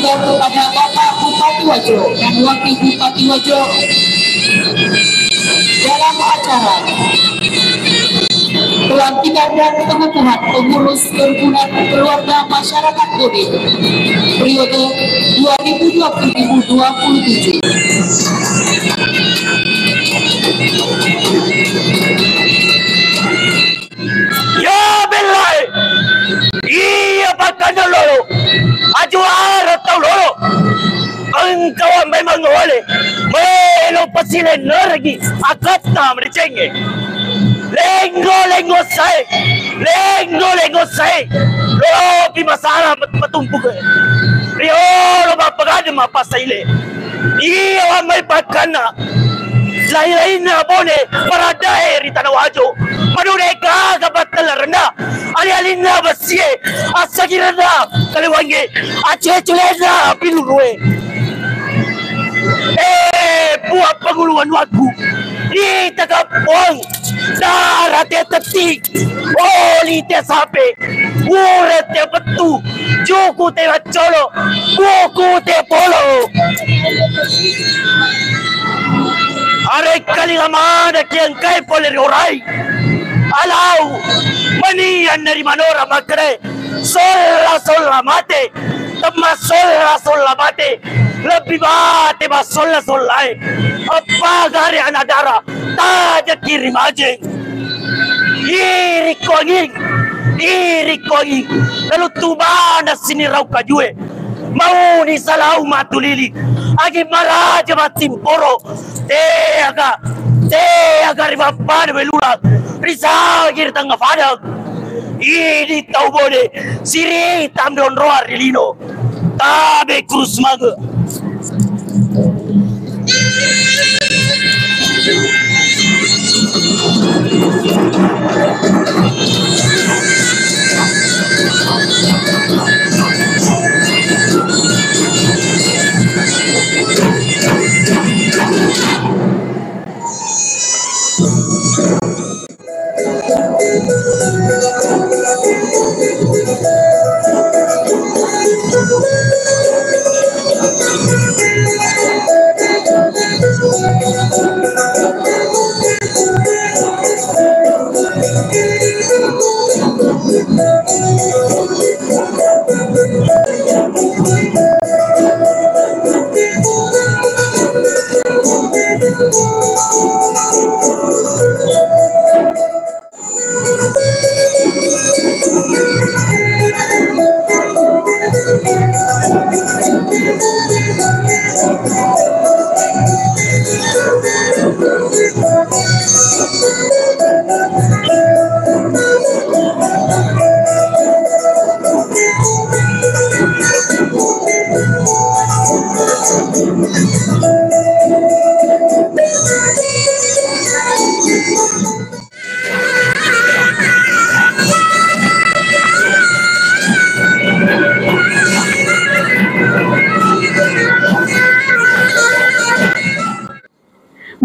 beliau kepada Bapak Bupati Wajo dan Wakil Bupati Wajo dalam acara pelantikan dan pengukuhan pengurus himpunan keluarga masyarakat Kodim periode 2020-2027. Ya belai, iya bahkan lolo, ajuar atau lolo, engkau memang boleh, melo pasilen lagi, akat nama dicengge. Lenggo say, lo di masalah matumpu ke, rio lo bapagad mapasaile, iya may bakana. Lain-lain na bone para dahil tanah wajo madure ka kapat na alin na basye asagir na kaliwangi ache-chule na pinurue buat penguluan wagu di tagapong darate tetik oli te sape ure te betu juku te cholo buku te polo. Are kalingamana kian kai poleri orai alau manian dari manora makre sola mate tama sola mate lebih mate ba sola apa gari anadara taja kirim aja iri kogi lalu tubana sini rau kajue mau ni salau matulili agi maraja matimporo te aga ribapan belula risa gir tanga fadak ini tau bode siri tam don roar lino tabe krus maga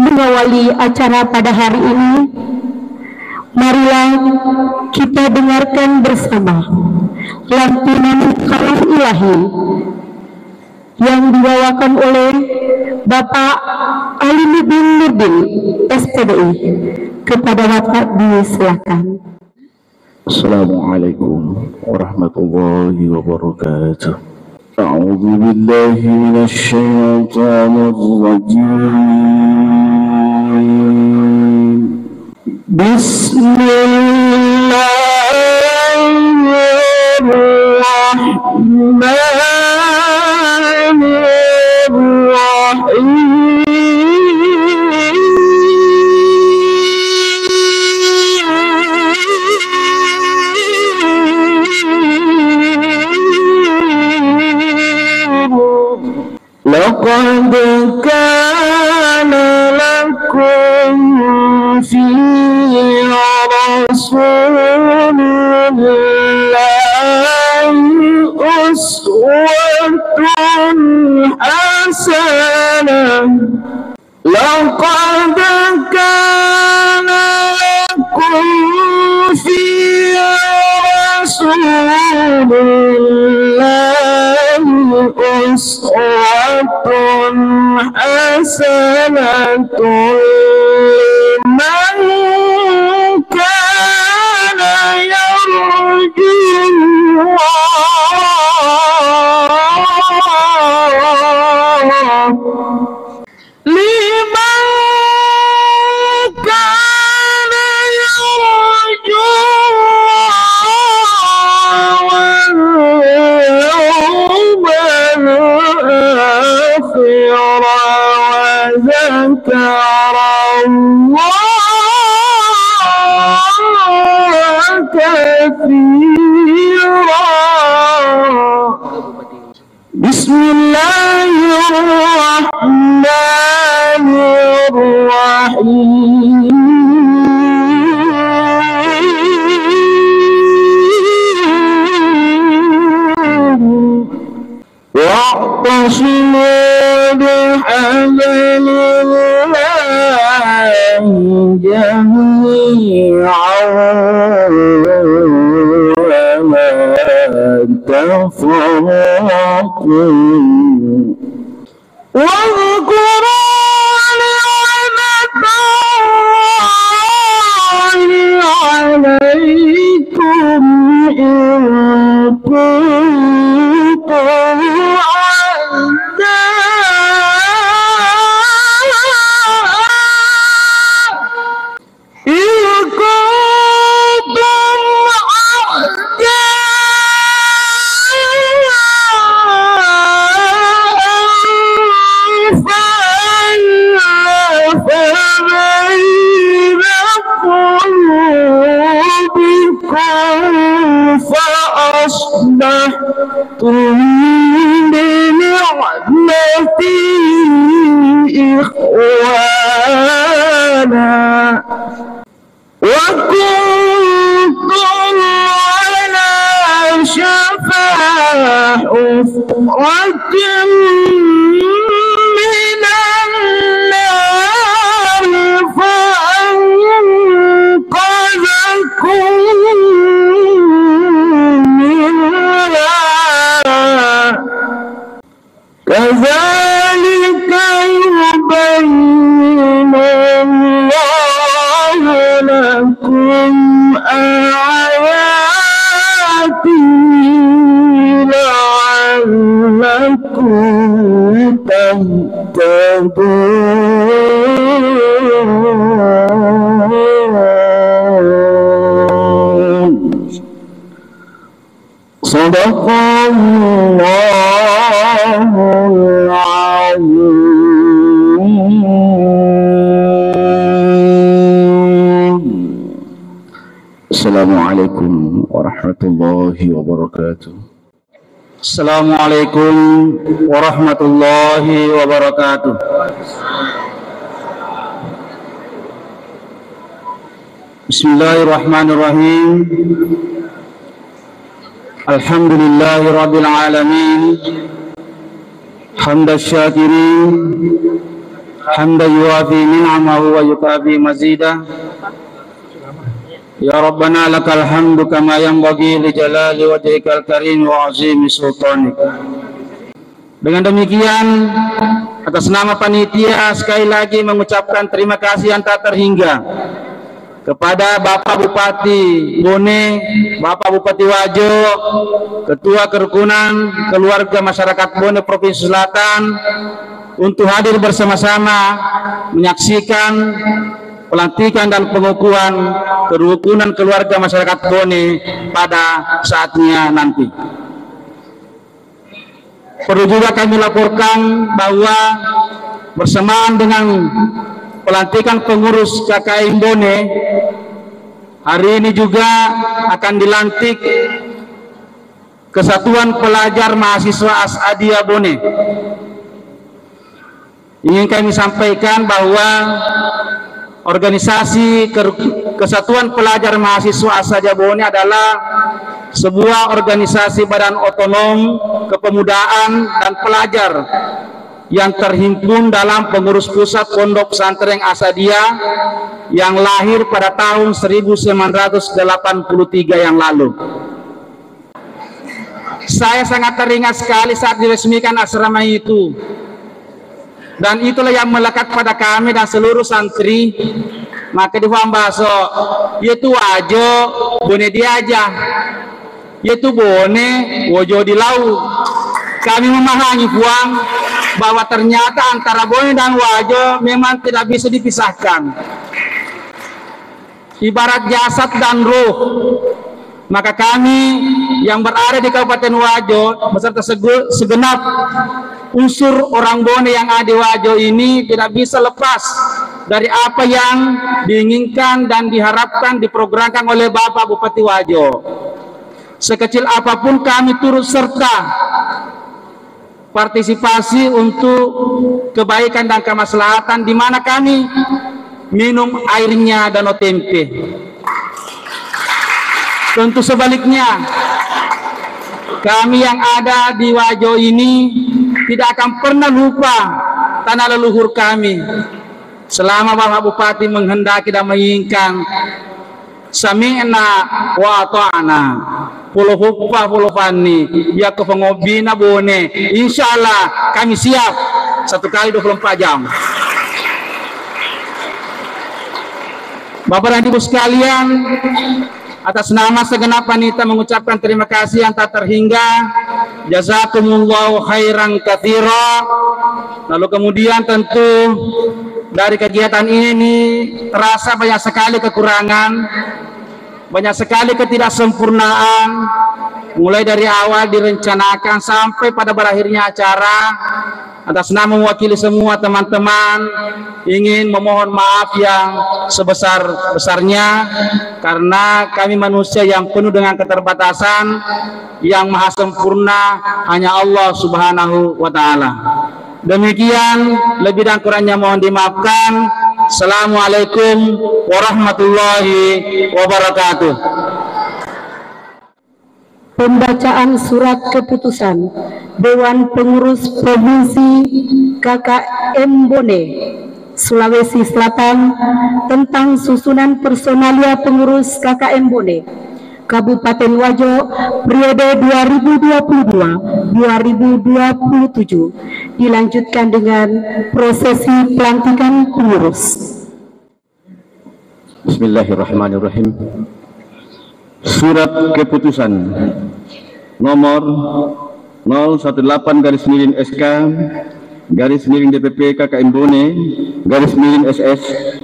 Mengawali acara pada hari ini, marilah kita dengarkan bersama lantunan kalam ilahi yang dibawakan oleh Bapak Alimuddin Nurdin SPDI. Kepada Bapak disilakan. Assalamualaikum warahmatullahi wabarakatuh. أعوذ بالله من الشيطان الرجيم بسم الله الرحمن الرحيم لقد كان لكم في رسول الله أسوة حسنة لقد كان لكم في رسول الله uswatun hasanatun liman kana yarju liman kana yarju وذكر الله كثيرا. بسم الله الرحمن الرحيم. واعتصموا بحبل الله جميعا ولا تفرقوا واذكروا نعمة الله عليكم إن كنتم فأصبحتم بنعمتي إخوانا وكنتم على شفا حفرة من النار فأنقذكم كذلك يبين الله لكم آياته لعلكم تهتدون. صدق الله العظيم. Assalamualaikum warahmatullahi wabarakatuh. Assalamualaikum warahmatullahi wabarakatuh. Bismillahirrahmanirrahim. Alhamdulillahi rabbil alamin. Hamdan syakirin, hamdan yuwafi ni'amahu wa yukafi mazidah. Ya Rabbana lakal hamdu kama yanbaghi li jalali wajhikal karim wa azimi sultanik. Dengan demikian, atas nama panitia sekali lagi mengucapkan terima kasih yang tak terhingga kepada Bapak Bupati Bone, Bapak Bupati Wajo, Ketua Kerukunan Keluarga Masyarakat Bone Provinsi Selatan untuk hadir bersama-sama menyaksikan pelantikan dan pengukuhan kerukunan keluarga masyarakat Bone pada saatnya nanti. Perlu juga kami laporkan bahwa bersamaan dengan pelantikan pengurus KKI Bone, hari ini juga akan dilantik Kesatuan Pelajar Mahasiswa Asadia Bone. Ingin kami sampaikan bahwa organisasi Kesatuan Pelajar Mahasiswa Asadia Bone adalah sebuah organisasi badan otonom kepemudaan dan pelajar yang terhimpun dalam pengurus pusat Pondok Pesantren Asadia yang lahir pada tahun 1983 yang lalu. saya sangat teringat sekali saat diresmikan asrama itu. Dan itulah yang melekat pada kami dan seluruh santri. Maka di Fambaso, yaitu wajo, bone diajah, yaitu bone, wojo di laut. Kami memahami puang bahwa ternyata antara bone dan wajo memang tidak bisa dipisahkan. Ibarat jasad dan ruh. Maka kami yang berada di Kabupaten Wajo beserta segenap unsur orang Bone yang ada di Wajo ini tidak bisa lepas dari apa yang diinginkan dan diharapkan diprogramkan oleh Bapak Bupati Wajo. Sekecil apapun kami turut serta partisipasi untuk kebaikan dan kemaslahatan, di mana kami minum airnya Danau Tempe. Tentu sebaliknya, kami yang ada di Wajo ini tidak akan pernah lupa tanah leluhur kami. Selama Bapak Bupati menghendaki dan menginginkan, sami'na wa ata'na, pulau hukpa pulau fani, ya ke pengobina Bone. Insyaallah kami siap 1 kali 24 jam. Bapak dan Ibu sekalian, atas nama segenap panitia mengucapkan terima kasih yang tak terhingga. Jazakumullahu khairan katsira. Lalu kemudian tentu dari kegiatan ini terasa banyak sekali kekurangan, banyak sekali ketidaksempurnaan, mulai dari awal direncanakan sampai pada berakhirnya acara. Atas nama mewakili semua teman-teman ingin memohon maaf yang sebesar-besarnya, karena kami manusia yang penuh dengan keterbatasan, yang maha sempurna hanya Allah Subhanahu wa Ta'ala. Demikian, lebih dan kurangnya mohon dimaafkan. Assalamualaikum warahmatullahi wabarakatuh. Pembacaan surat keputusan Dewan Pengurus Provinsi KKM Bone Sulawesi Selatan tentang susunan personalia pengurus KKM Bone Kabupaten Wajo periode 2022-2027 dilanjutkan dengan prosesi pelantikan pengurus. Bismillahirrahmanirrahim. Surat keputusan nomor 018/SK /DPP KKM Bone /SS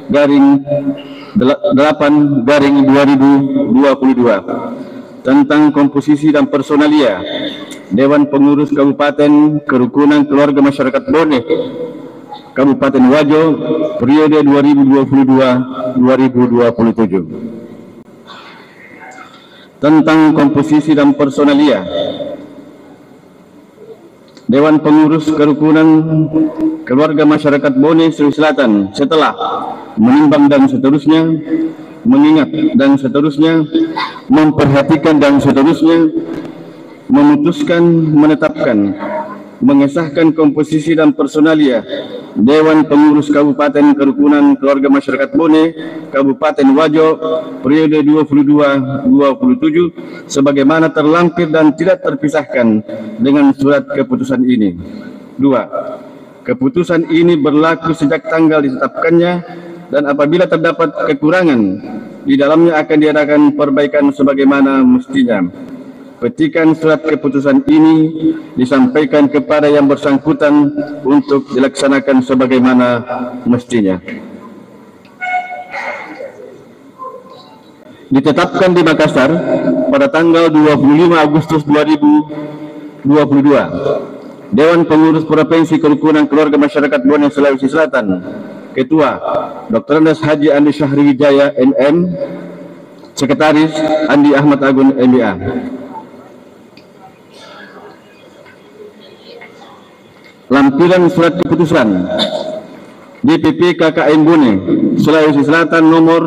/8/2022 tentang komposisi dan personalia Dewan Pengurus Kabupaten Kerukunan Keluarga Masyarakat Bone Kabupaten Wajo periode 2022-2027. Tentang komposisi dan personalia Dewan Pengurus Kerukunan Keluarga Masyarakat Bone Sulawesi Selatan setelah menimbang dan seterusnya, mengingat dan seterusnya, memperhatikan dan seterusnya, memutuskan, menetapkan, mengesahkan komposisi dan personalia Dewan Pengurus Kabupaten Kerukunan Keluarga Masyarakat Bone Kabupaten Wajo periode 2022-2027 sebagaimana terlampir dan tidak terpisahkan dengan surat keputusan ini. 2. Keputusan ini berlaku sejak tanggal ditetapkannya, dan apabila terdapat kekurangan di dalamnya akan diadakan perbaikan sebagaimana mestinya. Petikan surat keputusan ini disampaikan kepada yang bersangkutan untuk dilaksanakan sebagaimana mestinya. Ditetapkan di Makassar pada tanggal 25 Agustus 2022. Dewan Pengurus Provinsi Kerukunan Keluarga Masyarakat Bone Sulawesi Selatan. Ketua Dr. Andes Haji Andi Syahriwijaya MM. Sekretaris Andi Ahmad Agun MBA. Lampiran surat keputusan DPP KKM Bone Sulawesi Selatan nomor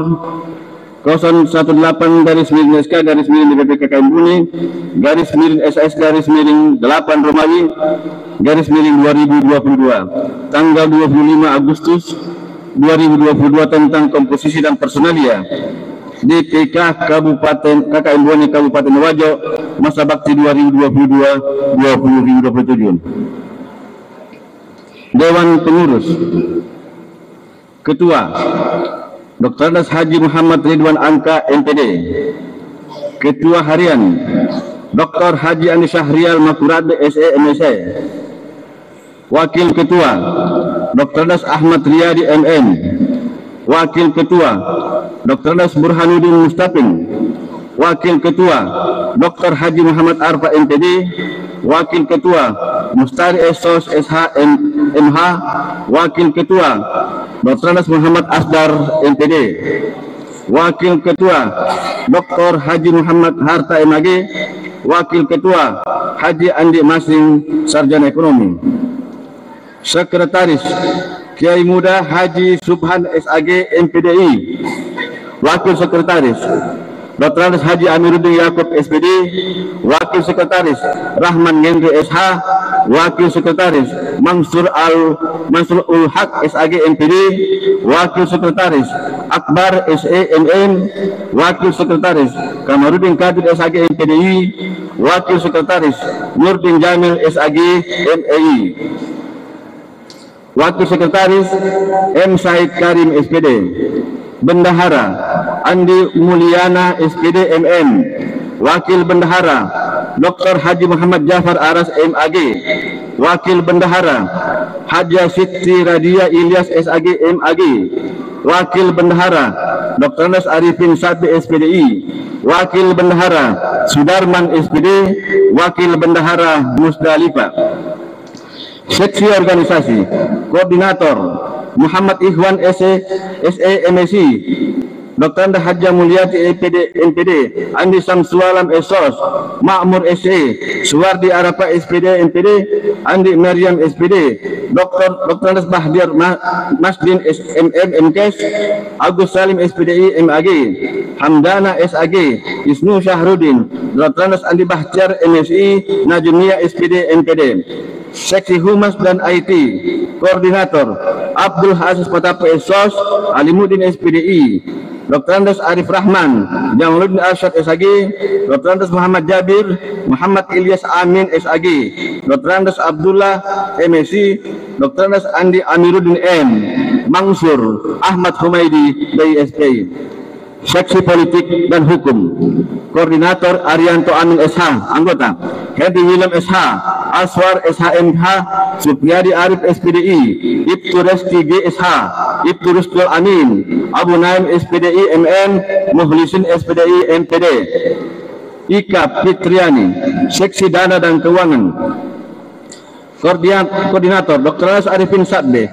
018/SK /DPP KKM Bone /SS /8 Romawi /2022 tanggal 25 Agustus 2022 tentang komposisi dan personalia DPK Kabupaten KKM Bone Kabupaten Wajo masa bakti 2022-2027. Dewan Pengurus. Ketua Dr. Andes Haji Muhammad Ridwan Angka MPD. Ketua Harian Dr. Haji Andi Syahrial Makurade SE MSE. Wakil Ketua Dr. Andes Ahmad Riyadi MM. Wakil Ketua Dr. Andes Burhanuddin Mustaqim. Wakil Ketua Dr. Haji Muhammad Arfa MPD. Wakil Ketua Mustari Esos SH MH. Wakil Ketua Dr. Andes Muhammad Asdar MPD. Wakil Ketua Dr. Haji Muhammad Harta MAG. Wakil Ketua Haji Andi Masing Sarjana Ekonomi. Sekretaris Kiai Muda Haji Subhan SAG MPDI. Wakil Sekretaris Dr. Andes Haji Amiruddin Yaakob SPD. Wakil Sekretaris Rahman Gendri SH. Wakil Sekretaris Mansur Ul Haq SAG MPD. Wakil Sekretaris Akbar SE MM. Wakil Sekretaris Kamarudin Kadir SAG MPDI. Wakil Sekretaris Nurdin Jamil SAG MAI. Wakil Sekretaris M. Said Karim SPD. Bendahara Andi Mulyana SPD MM. Wakil Bendahara Dr. Haji Muhammad Jafar Aras MAG. Wakil Bendahara Haja Siti Radia Ilyas SAG MAG. Wakil Bendahara Dr. Andes Arifin Sabi SPDI. Wakil Bendahara Sudarman SPD. Wakil Bendahara Musdalifah. Seksi Organisasi. Koordinator Muhammad Ikhwan SE MSI. Dr. Andes Haja Mulyati MPD. Andi Samsualam Esos. Makmur SE. Suwardi Arapa SPD MPD. Andi Maryam SPD. Dr. Andes Bahdiar Masdin SMM MKes. Agus Salim SPDI MAG. Hamdana SAG. Isnu Syahrudin. Dr. Andes Andi Bahtiar MSI. Najumia SPD MPD. Seksi Humas dan IT. Koordinator Abdul Aziz Patapu Esos. Alimuddin SPDI. Dr. Andes Arif Rahman, Jamaluddin Arsyad SAG. Dr. Andes Muhammad Jabir, Muhammad Ilyas Amin SAG. Dr. Andes Abdullah MSI. Dr. Andes Andi Amiruddin M. Mansur Ahmad Humaydi dari SPI. Seksi Politik dan Hukum. Koordinator Arianto Amin SH. Anggota Henry William SH. Aswar SHMH. Supriyadi Arif SPDI. Ibtu Resti GSH. Ibtu Rustul Amin. Abu Naim SPDI MM. Muhlisin SPDI MPD. Ika Fitriani. Seksi Dana dan Keuangan. Koordinator Dr. Andes Arifin Sabde.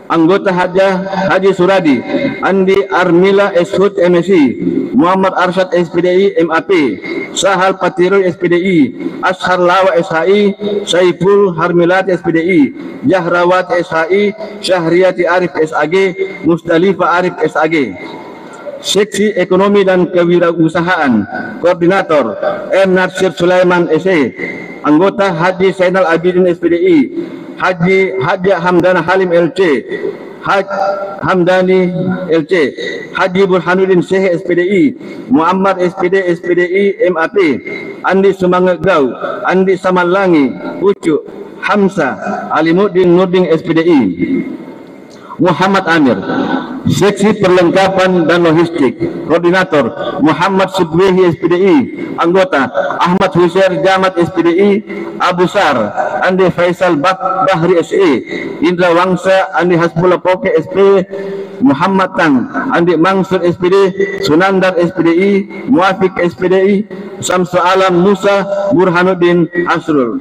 Anggota Haji Suradi. Andi Armila Eshud MSI. Muhammad Arsyad SPDI MAP. Sahal Patirul SPDI. Ashar Lawa SHI. Saiful Harmilat SPDI. Jahrawat SHI. Syahriati Arif SAG. Musdalifah Arif SAG. Seksi Ekonomi dan Kewirausahaan. Koordinator M. Natsir Sulaiman SE. Anggota Haji Zainal Abidin SPDI. Haji Hamdana Halim LC. Hamdani LC. Haji Burhanuddin Syekh SPDI. Muammar SPD SPDI MAP. Andi Sumangegau. Andi Samalangi Pucuk. Hamsa Alimuddin Nurdin SPDI. Muhammad Amir. Seksi Perlengkapan dan Logistik. Koordinator Muhammad Subwehi SPDI. Anggota Ahmad Husair Jamat SPDI. Abu Sar Andi Faisal Bahri SE. Indra Wangsa Andi Hasbullah Poke SP. Muhammad Tang Andi Mansur SPD. Sunandar SPDI. Muafiq SPDI. Samsu Alam Musa Burhanuddin Asrul.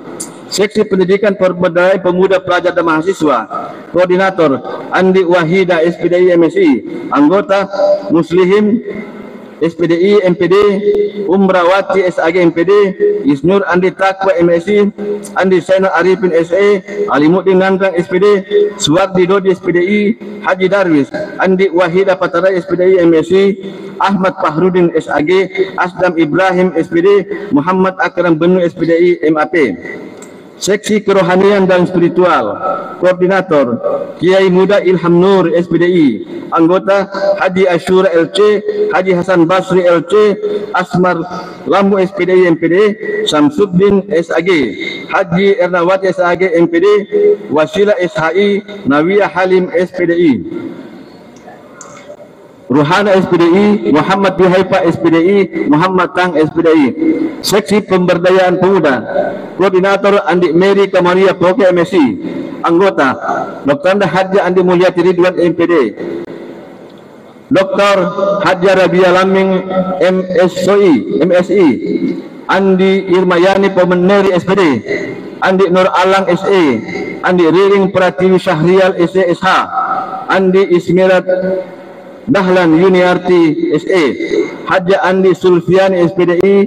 Seksi Pendidikan Pemberdayaan Pemuda Pelajar dan Mahasiswa. Koordinator Andi Wahida SPDI MSI. Anggota Muslihin SPDI MPD. Umrawati SAG MPD. Isnur Andi Takwa MSI. Andi Zainal Arifin SE. Alimuddin Nandang SPD. Suwardi Dodi SPDI. Haji Darwis Andi Wahida Patara SPDI MSI. Ahmad Fahrudin SAG. Asdam Ibrahim SPD. Muhammad Akram Benu SPDI MAP. Seksi Kerohanian dan Spiritual, Koordinator Kiai Muda Ilham Nur SPDI, Anggota Haji Asyura LC, Haji Hasan Basri LC, Asmar Lambu SPDI MPD, Samsuddin SAG, Haji Ernawati SAG MPD, Wasila SHI, Nawiyah Halim SPDI, Ruhana SPDI, Muhammad Bihaifa SPDI, Muhammad Tang SPDI. Seksi Pemberdayaan Pemuda, Koordinator Andi Mary Kamaria Proke MSI, Anggota Dr. Hadja Andi Mulyati Ridwan MPD, Dr. Hadja Rabia Laming MSI, Andi Irmayani Pemeneri SPD, Andi Nur Alang SE, Andi Riring Pratiwi Syahrial SE SH, Andi Ismirat Dahlan Yuniarti SE, Hadja Andi Sulfiani SPDI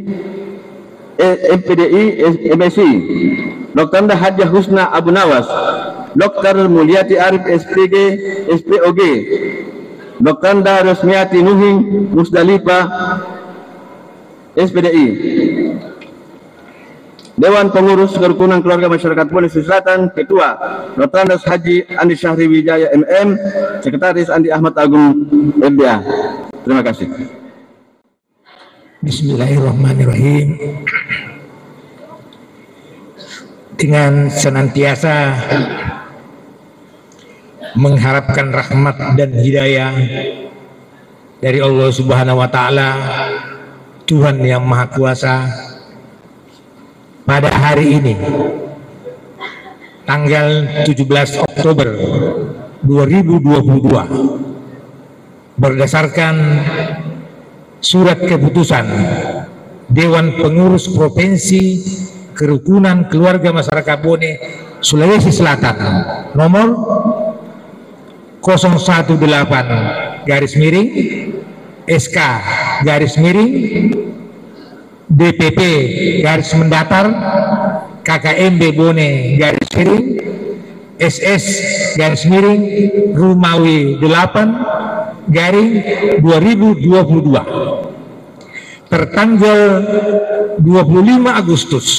MPDI MSI, Dr. Hadja Husna Abu Nawas, Dr. Mulyati Arif SPG SPOG, Dr. Rosmiati Nuhing Musdalifah SPDI. Dewan Pengurus Kerukunan Keluarga Masyarakat Bone Selatan, Ketua Dr. Haji Andi Syahri Wijaya MM, Sekretaris Andi Ahmad Agung MBA. Terima kasih. Bismillahirrahmanirrahim. Dengan senantiasa mengharapkan rahmat dan hidayah dari Allah Subhanahu wa Ta'ala, Tuhan yang Maha Kuasa, pada hari ini tanggal 17 Oktober 2022 berdasarkan surat keputusan Dewan Pengurus Provinsi Kerukunan Keluarga Masyarakat Bone Sulawesi Selatan nomor 018 garis miring SK garis miring DPP garis mendatar KKMB Bone garis miring SS garis miring Rumawi 8 garing 2022 tertanggal 25 Agustus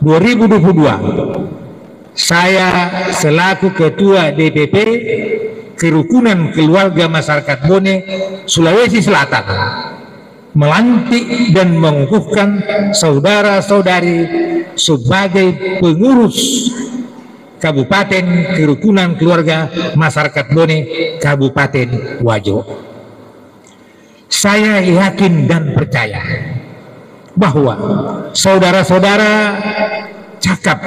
2022 saya selaku Ketua DPP Kerukunan Keluarga Masyarakat Bone Sulawesi Selatan melantik dan mengukuhkan saudara-saudari sebagai pengurus Kabupaten Kerukunan Keluarga Masyarakat Bone Kabupaten Wajo. Saya yakin dan percaya bahwa saudara-saudara cakap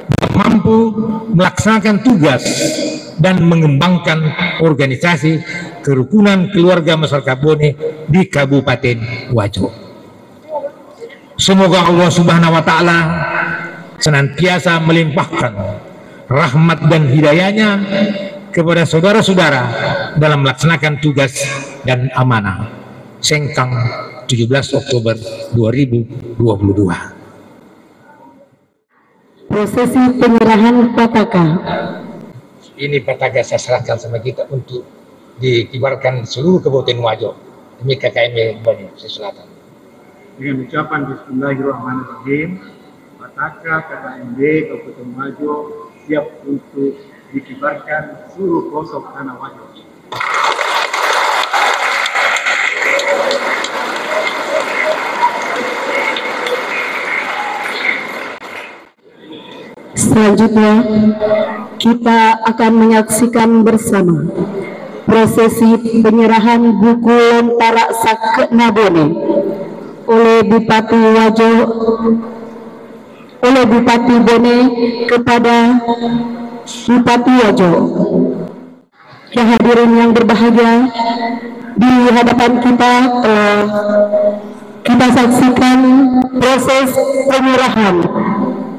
dan mampu melaksanakan tugas dan mengembangkan organisasi Kerukunan Keluarga Masyarakat Bone di Kabupaten Wajo. Semoga Allah Subhanahu wa Ta'ala senantiasa melimpahkan rahmat dan hidayahnya kepada saudara-saudara dalam melaksanakan tugas dan amanah. Sengkang 17 Oktober 2022. Prosesi penyerahan pataka. Ini pataka saya serahkan sama kita untuk dikibarkan seluruh Kabupaten Wajo demi KKMB Bone Selatan. Dengan ucapan Bismillahirrahmanirrahim, pataka KKMB Kabupaten Wajo siap untuk dikibarkan seluruh pelosok tanah Wajo. Selanjutnya kita akan menyaksikan bersama prosesi penyerahan buku Lontara Sakena Bone oleh Bupati Wajo, oleh Bupati Bone kepada Bupati Wajo. Yang hadirin yang berbahagia, di hadapan kita kita saksikan proses penyerahan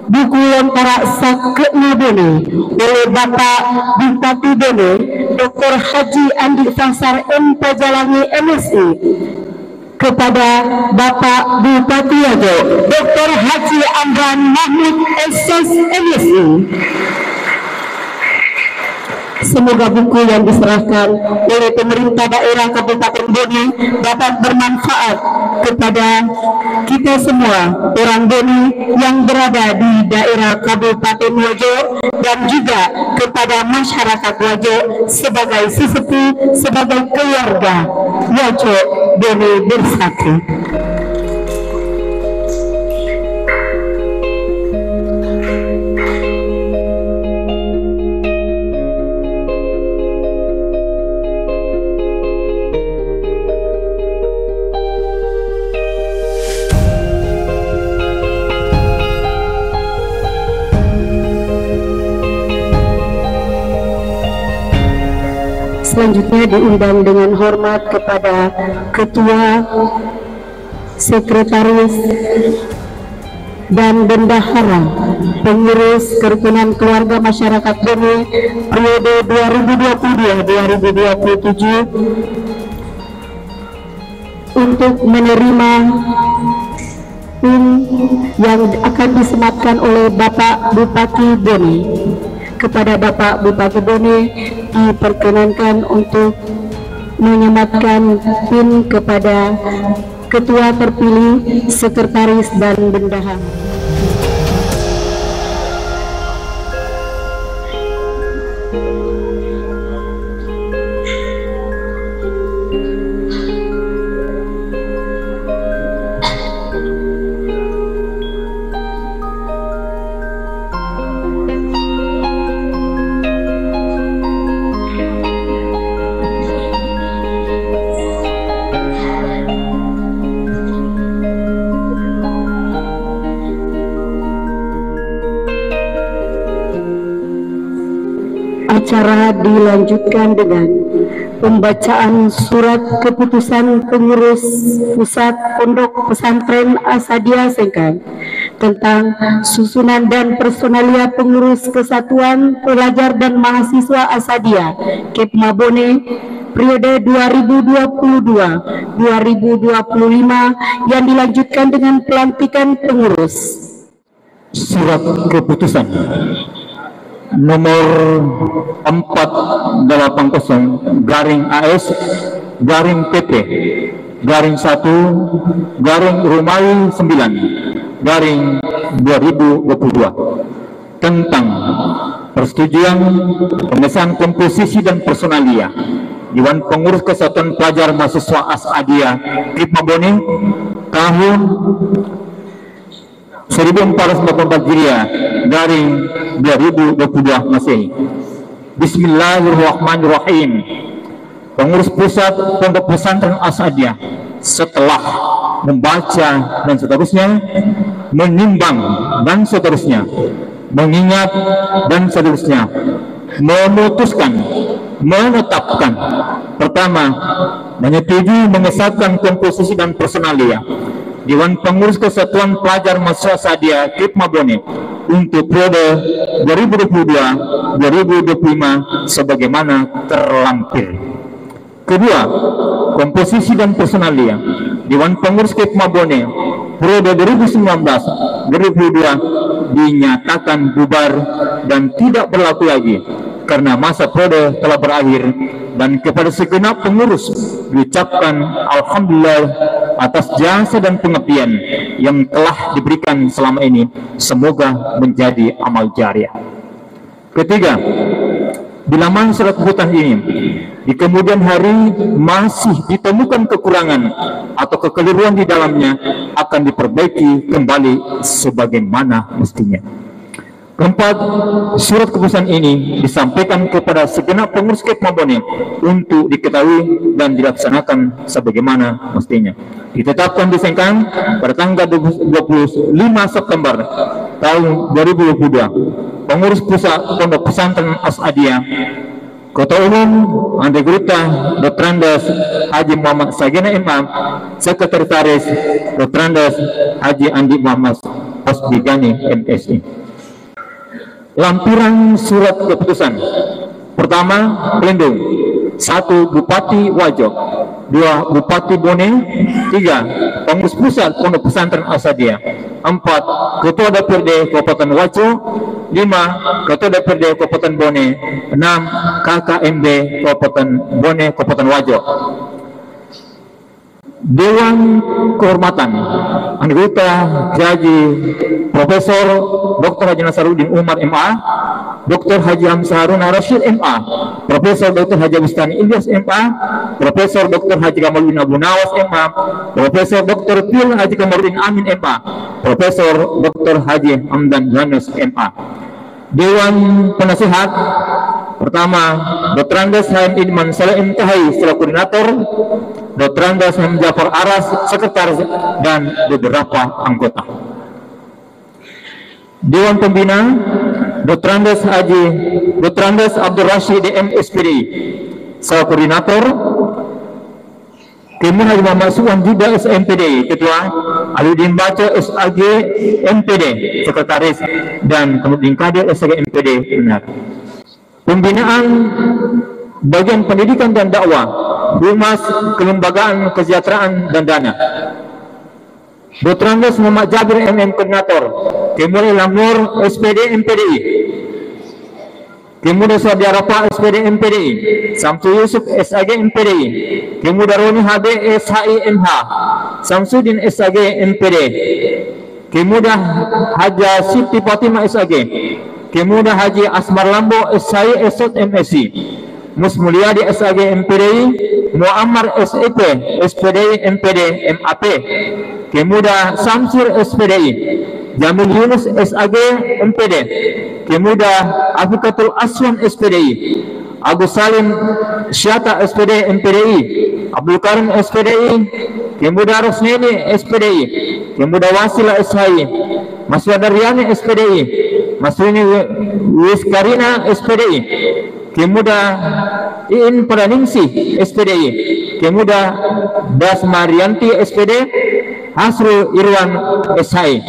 buku Lontara Sakena Bone oleh Bapak Bupati Bone Dr. Haji Andi Fansar M. Pajalangi MSI kepada Bapak Bupati Wajo Dr. Haji Amran Mahmud SS MSI. Semoga buku yang diserahkan oleh pemerintah daerah Kabupaten Bone dapat bermanfaat kepada kita semua orang Bone yang berada di daerah Kabupaten Wajo dan juga kepada masyarakat Wajo sebagai sesepuh, sebagai keluarga Wajo Bone Bersatu. Selanjutnya diundang dengan hormat kepada Ketua, Sekretaris, dan Bendahara Pengurus Kerukunan Keluarga Masyarakat Bone periode 2022-2027 untuk menerima yang akan disematkan oleh Bapak Bupati Bone. Kepada Bapak Bupati Bone diperkenankan untuk menyematkan PIN kepada Ketua terpilih, Sekretaris, dan Bendahara. Acara dilanjutkan dengan pembacaan surat keputusan pengurus pusat Pondok Pesantren Asadia Sengkang tentang susunan dan personalia pengurus Kesatuan Pelajar dan Mahasiswa Asadia Kepma Bone periode 2022-2025 yang dilanjutkan dengan pelantikan pengurus. Surat keputusan nomor 480 garing AS garing PP garing 1 garing Romawi 9 garing 2022 tentang persetujuan pengesahan komposisi dan personalia Dewan Pengurus Kesatuan Pelajar Mahasiswa Asadia Kepma Bone tahun 1444 Hijriah garing 2022 Masehi. Bismillahirrahmanirrahim. Pengurus pusat Pondok Pesantren Asadia setelah membaca dan seterusnya, menimbang dan seterusnya, mengingat dan seterusnya, memutuskan, menetapkan. Pertama, menyetujui mengesahkan komposisi dan personalia Dewan Pengurus Kesatuan Pelajar Mahasiswa Asadia Kepma Bone untuk periode 2022-2025 sebagaimana terlampir. Kedua, komposisi dan personalia Dewan Pengurus Kepma Bone periode 2019-2022 dinyatakan bubar dan tidak berlaku lagi karena masa periode telah berakhir, dan kepada segenap pengurus diucapkan alhamdulillah atas jasa dan pengabdian yang telah diberikan selama ini, semoga menjadi amal jariah. Ketiga, bila mana surat keputusan ini di kemudian hari masih ditemukan kekurangan atau kekeliruan di dalamnya, akan diperbaiki kembali sebagaimana mestinya. Keempat, surat keputusan ini disampaikan kepada segenap pengurus Kepma Bone untuk diketahui dan dilaksanakan sebagaimana mestinya. Ditetapkan di Sengkang pada tanggal 25 September tahun 2022. Pengurus pusat Pondok Pesantren Asadia, Ketua Umum Andegrita Dr. Andes Haji Muhammad Sagena Imam, Sekretaris Dr. Andes Haji Andi Muhammad Osbigani MSI. Lampiran surat keputusan. Pertama, pelindung. 1. Bupati Wajo. 2. Bupati Bone. 3. Pengurus pusat Pondok Pesantren Asadia. 4. Ketua DPRD Kabupaten Wajo. 5. Ketua DPRD Kabupaten Bone. 6. KKMB Kabupaten Bone Kabupaten Wajo. Dewan Kehormatan anggota Haji Profesor Dr. Haji Nasaruddin Umar MA, Dr. Haji Hamzah Harun Rashid MA, Profesor Dr. Haji Bustani Ilyas MA, Profesor Dr. Haji Kamaluddin Abu Nawas MA, Profesor Dr. Pil Haji Kamaluddin Amin MA, Profesor Dr. Haji Hamdan Yunus MA. Dewan Penasehat pertama Dr. Andes Haim Idman Saleh MTHI selaku koordinator, Dr. Andes Haim Jafar Aras sekretaris, dan beberapa anggota. Dewan Pembina Dr. Andes Abdul Rashid DM SPDI selaku koordinator, Kemudian Haji Muhammad Suwan juga SMPD Ketua, Aludin Baco SAG MPD Sekretaris, dan kemudian Kadir SAG MPD benar. Pembinaan bagian pendidikan dan dakwah, Humas Kelembagaan Kesejahteraan dan Dana, Dr. Andes Muhammad Jabir MM Koordinator, kemudian Lamur SPD MPDI, kemudian Saudi Arafah SPD MPDI, Samsul Yusuf SAG MPDI, kemudian Roni HB SHI MH, Samsudin SAG MPD, kemudian Haja Siti Fatimah SAG, kemudian Haji Asmar Lambo SHI SOT MSI, Mus Mulyadi SAG MPDI, Muammar SIP SPDI MPD MAP, kemudian Samsur SPDI, Jamil Yunus SAG MPD, kemudian Afikatul Aswan SPDI, Agus Salim Syata SPD MPDI, Abdul Karim SPDI, kemudian Rosneni SPDI, kemudian Wasila SHI, Mas Wadaryani SPDI, Mas Rini Wiskarina SPDI, kemudian Iin Praningsih SPDI, kemudian Das Marianti SPD, Hasrul Irwan SHI.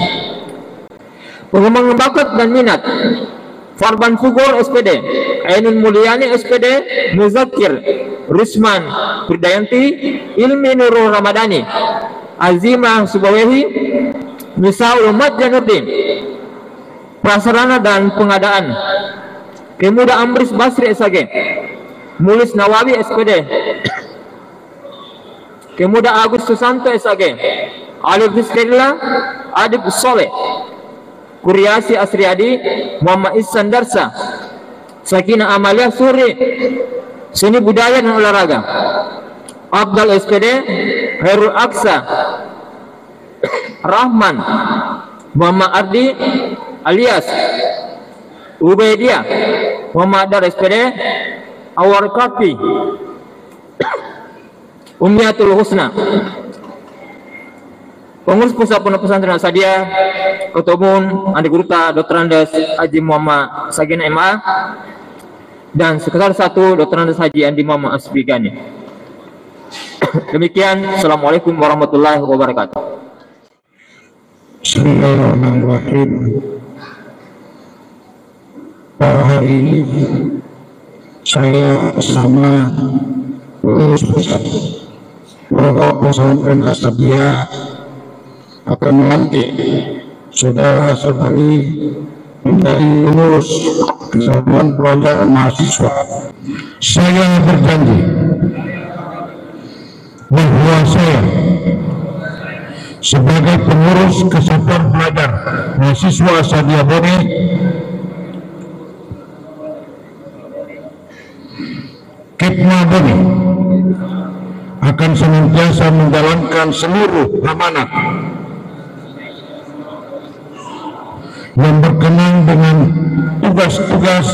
Pengembangan bakat dan minat, Farban Fugur SPD, Ainun Mulyani SPD, Muzakir Rusman Firdayanti, Ilmi Nurul Ramadhani, Azimah Subawehi, Misaul Mat Januddin, Prasarana dan Pengadaan, kemudian Amris Basri SAG, Mulis Nawawi SPD, kemudian Agus Susanto SAG, Alif Rizqillah, Adib Soleh, Kuryasi Asriadi, Muhammad Ihsan Darsa, Sakina Amalia Suri, Seni Budaya dan Olahraga, Abdal SPD, Herul Aksa, Rahman, Muhammad Ardi alias Ubaidiyah, Muhammad Dar SPD, Awar Kafi, Ummiyatul Husna. Pengurus Pusat Pondok Pesantren Al-Sadia, Ketua Umum Andi Guruta Dr. Andes Haji Muhammad Sagin MA, dan Sekretaris 1 Dr. Andes Haji Andi Muhammad Asbigani. Demikian, Assalamualaikum warahmatullahi wabarakatuh. Bismillahirrahmanirrahim. Hari ini saya bersama pengurus pusat Pondok Pesantren Al-Sadia akan melantik saudara Sabari menjadi pengurus Kesatuan Pelajar Mahasiswa. Saya berjanji bahwa saya sebagai pengurus Kesatuan Pelajar Mahasiswa Sadia Bone Kipma Bone akan senantiasa menjalankan seluruh amanat yang berkenaan dengan tugas-tugas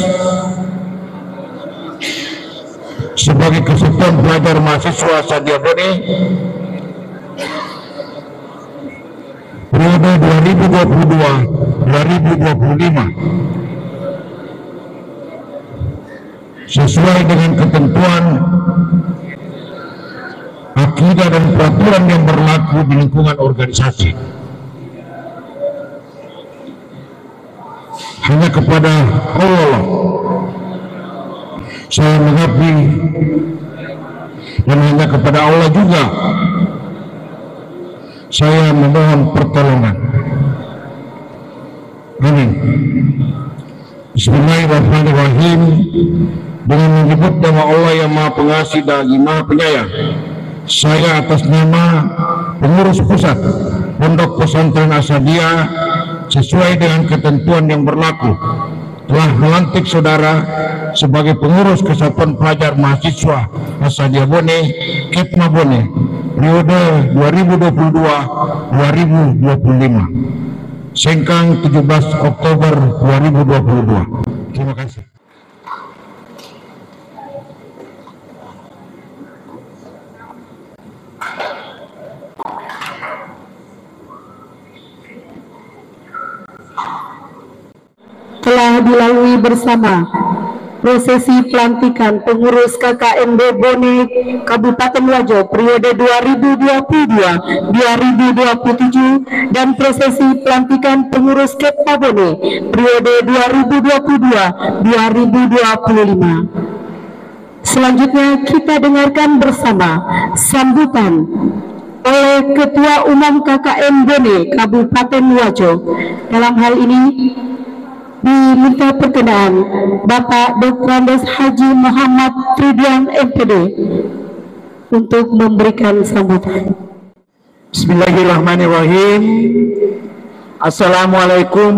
sebagai Kesatuan Pelajar Mahasiswa Sadia Bone periode 2022-2025 sesuai dengan ketentuan akidah dan peraturan yang berlaku di lingkungan organisasi. Hanya kepada Allah saya mengabdi, dan hanya kepada Allah juga saya memohon pertolongan. Amin. Bismillahirrahmanirrahim. Dengan menyebut nama Allah yang Maha Pengasih dan Maha Penyayang, saya atas nama pengurus pusat Pondok Pesantren Asadia sesuai dengan ketentuan yang berlaku telah melantik saudara sebagai pengurus Kesatuan Pelajar Mahasiswa Asadia Bone, Kipma Bone, periode 2022-2025, Sengkang 17 Oktober 2022. Terima kasih. Telah dilalui bersama prosesi pelantikan pengurus KKMB Bone Kabupaten Wajo periode 2022-2027 dan prosesi pelantikan pengurus Kepma Bone periode 2022-2025. Selanjutnya kita dengarkan bersama sambutan oleh Ketua Umum KKM Bone Kabupaten Wajo. Dalam hal ini diminta perkenan Bapak Dr. Andes Haji Muhammad Ridwan MPD untuk memberikan sambutan. Bismillahirrahmanirrahim. Assalamualaikum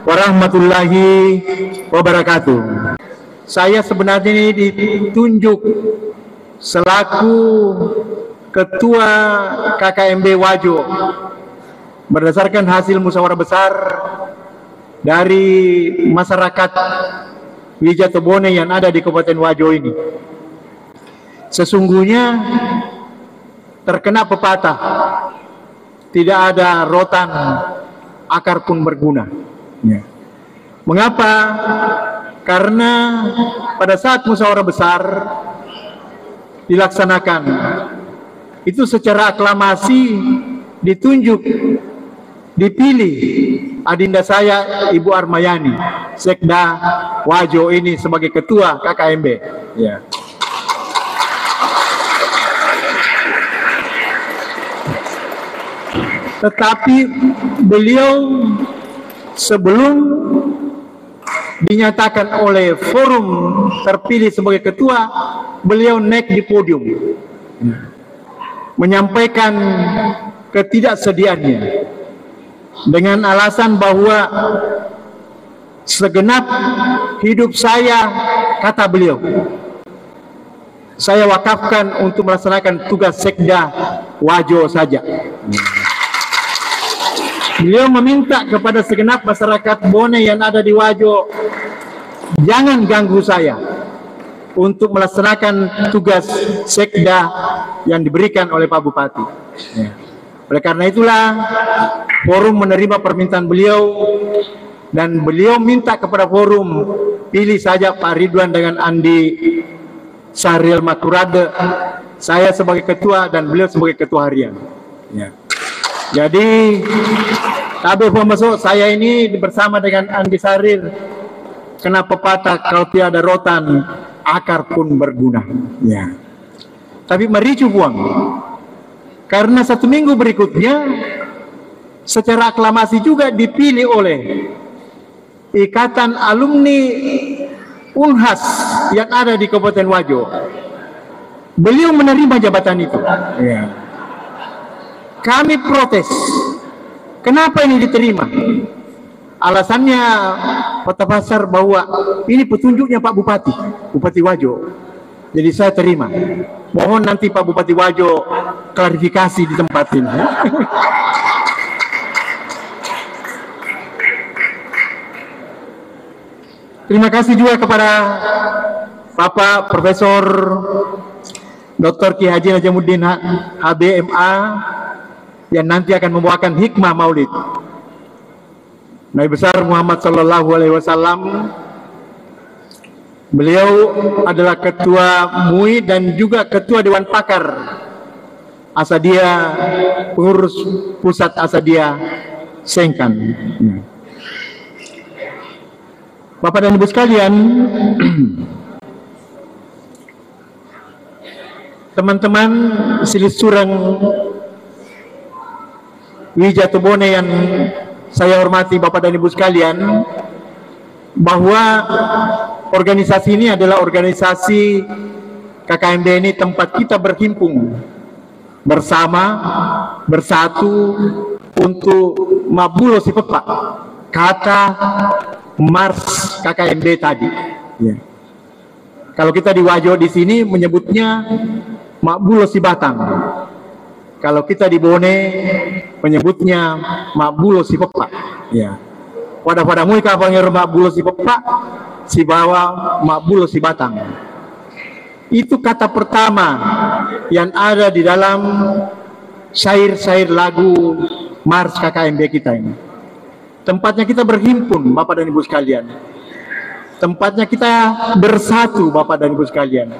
warahmatullahi wabarakatuh. Saya sebenarnya ini ditunjuk selaku Ketua KKMB Wajo berdasarkan hasil musyawarah besar dari masyarakat Wijaya Bone yang ada di Kabupaten Wajo ini. Sesungguhnya terkena pepatah, tidak ada rotan akar pun berguna. Ya. Mengapa? Karena pada saat musyawarah besar dilaksanakan, itu secara aklamasi ditunjuk, dipilih adinda saya Ibu Armayani, Sekda Wajo ini sebagai ketua KKMB. Ya. Tetapi beliau sebelum dinyatakan oleh forum terpilih sebagai ketua, beliau naik di podium menyampaikan ketidaksediaannya dengan alasan bahwa segenap hidup saya, kata beliau, saya wakafkan untuk melaksanakan tugas Sekda Wajo saja. Beliau meminta kepada segenap masyarakat Bone yang ada di Wajo, jangan ganggu saya untuk melaksanakan tugas Sekda yang diberikan oleh Pak Bupati. Ya. Oleh karena itulah forum menerima permintaan beliau dan beliau minta kepada forum pilih saja Pak Ridwan dengan Andi Sahril Makurade, saya sebagai ketua dan beliau sebagai ketua harian. Ya. Jadi tabe pemasuk saya ini bersama dengan Andi Sahril kena pepatah kalau tiada rotan akar pun berguna. Ya. Tapi mericu buang. Karena 1 minggu berikutnya secara aklamasi juga dipilih oleh Ikatan Alumni Unhas yang ada di Kabupaten Wajo. Beliau menerima jabatan itu. Ya. Kami protes. Kenapa ini diterima? Alasannya Kota Pasar bahwa ini petunjuknya Pak Bupati, Bupati Wajo. Jadi saya terima. Mohon nanti Pak Bupati Wajo klarifikasi di tempat ini. Terima kasih juga kepada Bapak Profesor Dr. Ki Haji Najamuddin HBMA yang nanti akan membawakan hikmah Maulid. Nabi besar Muhammad Sallallahu Alaihi Wasallam. Beliau adalah ketua MUI dan juga ketua Dewan Pakar Asadia, pengurus pusat Asadia Sengkang. Bapak dan Ibu sekalian, teman-teman Silis Surang Wijaya Bone yang saya hormati, Bapak dan Ibu sekalian, bahwa organisasi ini adalah organisasi KKMB ini tempat kita berhimpun bersama, bersatu untuk Mabulo si Pepak, kata Mars KKMB tadi. Ya. Kalau kita di Wajo di sini menyebutnya Mabulo si Batang. Kalau kita di Bone menyebutnya Mabulo si Pepak. Ya. Pada mereka panggil Mabulo si Pepak, si bawa Mabulo si Batang. Itu kata pertama yang ada di dalam syair-syair lagu Mars KKMB kita ini. Tempatnya kita berhimpun, Bapak dan Ibu sekalian. Tempatnya kita bersatu, Bapak dan Ibu sekalian.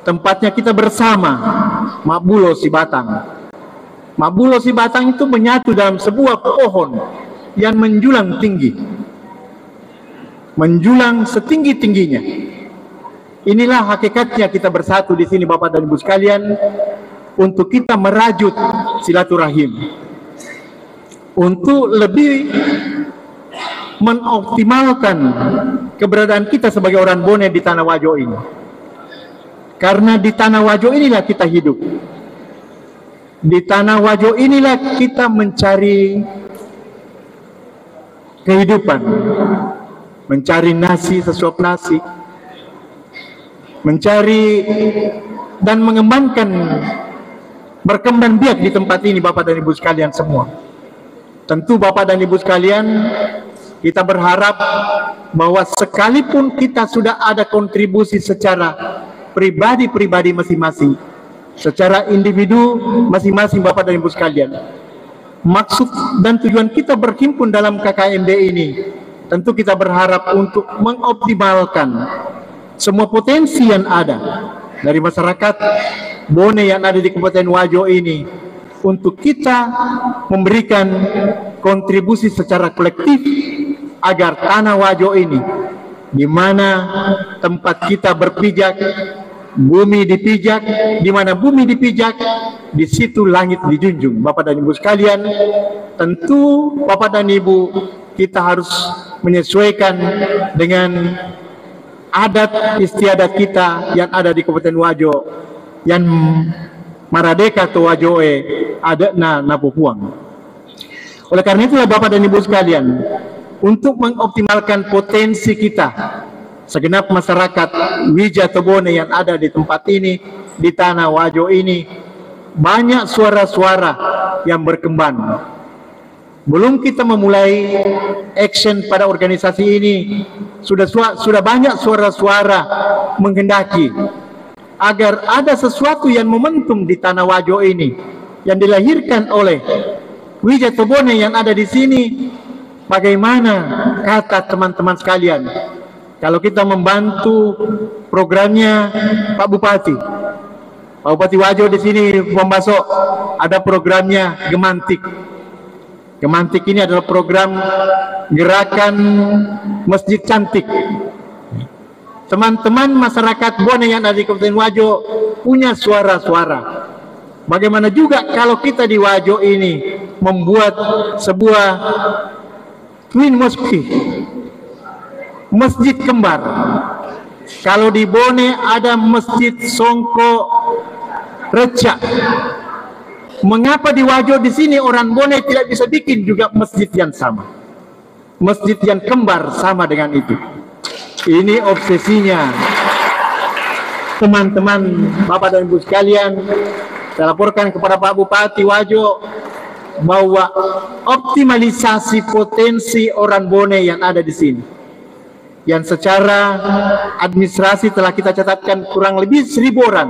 Tempatnya kita bersama, Mabulo si Batang. Mabulo si Batang itu menyatu dalam sebuah pohon yang menjulang tinggi. Menjulang setinggi-tingginya. Inilah hakikatnya kita bersatu di sini, Bapak dan Ibu sekalian, untuk kita merajut silaturahim. Untuk lebih mengoptimalkan keberadaan kita sebagai orang Bone di Tanah Wajo ini. Karena di Tanah Wajo inilah kita hidup. Di Tanah Wajo inilah kita mencari kehidupan. Mencari nasi, sesuap nasi. Mencari dan mengembangkan, berkembang biak di tempat ini, Bapak dan Ibu sekalian semua. Tentu Bapak dan Ibu sekalian, kita berharap bahwa sekalipun kita sudah ada kontribusi secara pribadi-pribadi masing-masing, secara individu masing-masing, Bapak dan Ibu sekalian, maksud dan tujuan kita berhimpun dalam KKMB ini, tentu kita berharap untuk mengoptimalkan semua potensi yang ada dari masyarakat Bone yang ada di Kabupaten Wajo ini, untuk kita memberikan kontribusi secara kolektif agar Tanah Wajo ini, di mana tempat kita berpijak, bumi dipijak, di mana bumi dipijak, di situ langit dijunjung. Bapak dan Ibu sekalian, tentu Bapak dan Ibu, kita harus menyesuaikan dengan adat istiadat kita yang ada di Kabupaten Wajo, yang Maradeka to Wajoe ada na Pupuang. Oleh karena itulah Bapak dan Ibu sekalian, untuk mengoptimalkan potensi kita, segenap masyarakat Wija Tobone yang ada di tempat ini, di Tanah Wajo ini, banyak suara-suara yang berkembang. Belum kita memulai action pada organisasi ini, sudah banyak suara-suara menghendaki agar ada sesuatu yang momentum di Tanah Wajo ini, yang dilahirkan oleh Wija Tobone yang ada di sini. Bagaimana kata teman-teman sekalian, kalau kita membantu programnya Pak Bupati Wajo di sini, Pembasok, ada programnya Gemantik. Gemantik ini adalah program gerakan Masjid Cantik. Teman-teman masyarakat Bone yang ada di Kabupaten Wajo punya suara-suara. Bagaimana juga kalau kita di Wajo ini membuat sebuah Twin Mosque, masjid kembar. Kalau di Bone ada Masjid Songko Reca, mengapa di Wajo di sini orang Bone tidak bisa bikin juga masjid yang sama, masjid yang kembar sama dengan itu? Ini obsesinya teman-teman, Bapak dan Ibu sekalian. Saya laporkan kepada Pak Bupati Wajo bahwa optimalisasi potensi orang Bone yang ada di sini, yang secara administrasi telah kita catatkan kurang lebih 1.000 orang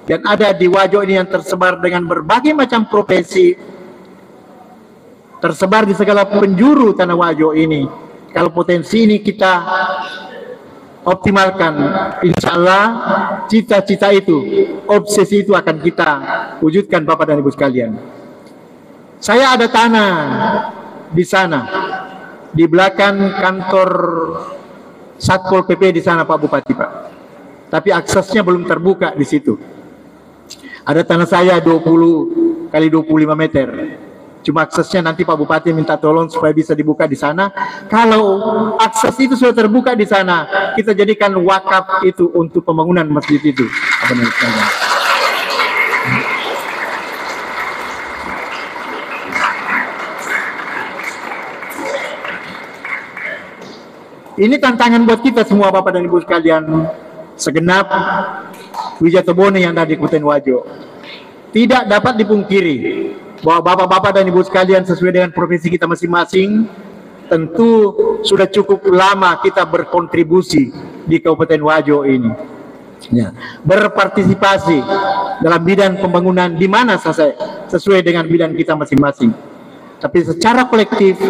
yang ada di Wajo ini, yang tersebar dengan berbagai macam profesi, tersebar di segala penjuru Tanah Wajo ini. Kalau potensi ini kita optimalkan, insya Allah cita-cita itu, obsesi itu akan kita wujudkan, Bapak dan Ibu sekalian. Saya ada tanah di sana, di belakang kantor Satpol PP di sana, Pak Bupati, Pak. Tapi aksesnya belum terbuka di situ. Ada tanah saya 20 kali 25 meter. Cuma aksesnya nanti Pak Bupati minta tolong supaya bisa dibuka di sana. Kalau akses itu sudah terbuka di sana, kita jadikan wakaf itu untuk pembangunan masjid itu. Ini tantangan buat kita semua Bapak dan Ibu sekalian, segenap Wijatobone yang ada di Kabupaten Wajo. Tidak dapat dipungkiri bahwa Bapak-Bapak dan Ibu sekalian sesuai dengan profesi kita masing-masing, tentu sudah cukup lama kita berkontribusi di Kabupaten Wajo ini. Ya, berpartisipasi dalam bidang pembangunan di mana saja sesuai dengan bidang kita masing-masing. Tapi secara kolektif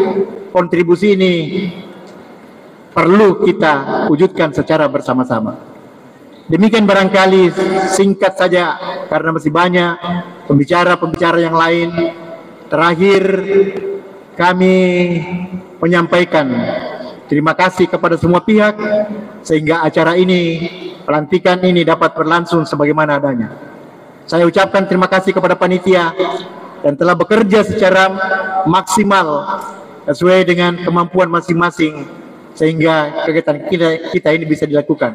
kontribusi ini perlu kita wujudkan secara bersama-sama. Demikian barangkali singkat saja karena masih banyak pembicara-pembicara yang lain. Terakhir kami menyampaikan terima kasih kepada semua pihak sehingga acara ini, pelantikan ini dapat berlangsung sebagaimana adanya. Saya ucapkan terima kasih kepada panitia dan telah bekerja secara maksimal sesuai dengan kemampuan masing-masing sehingga kegiatan kita ini bisa dilakukan.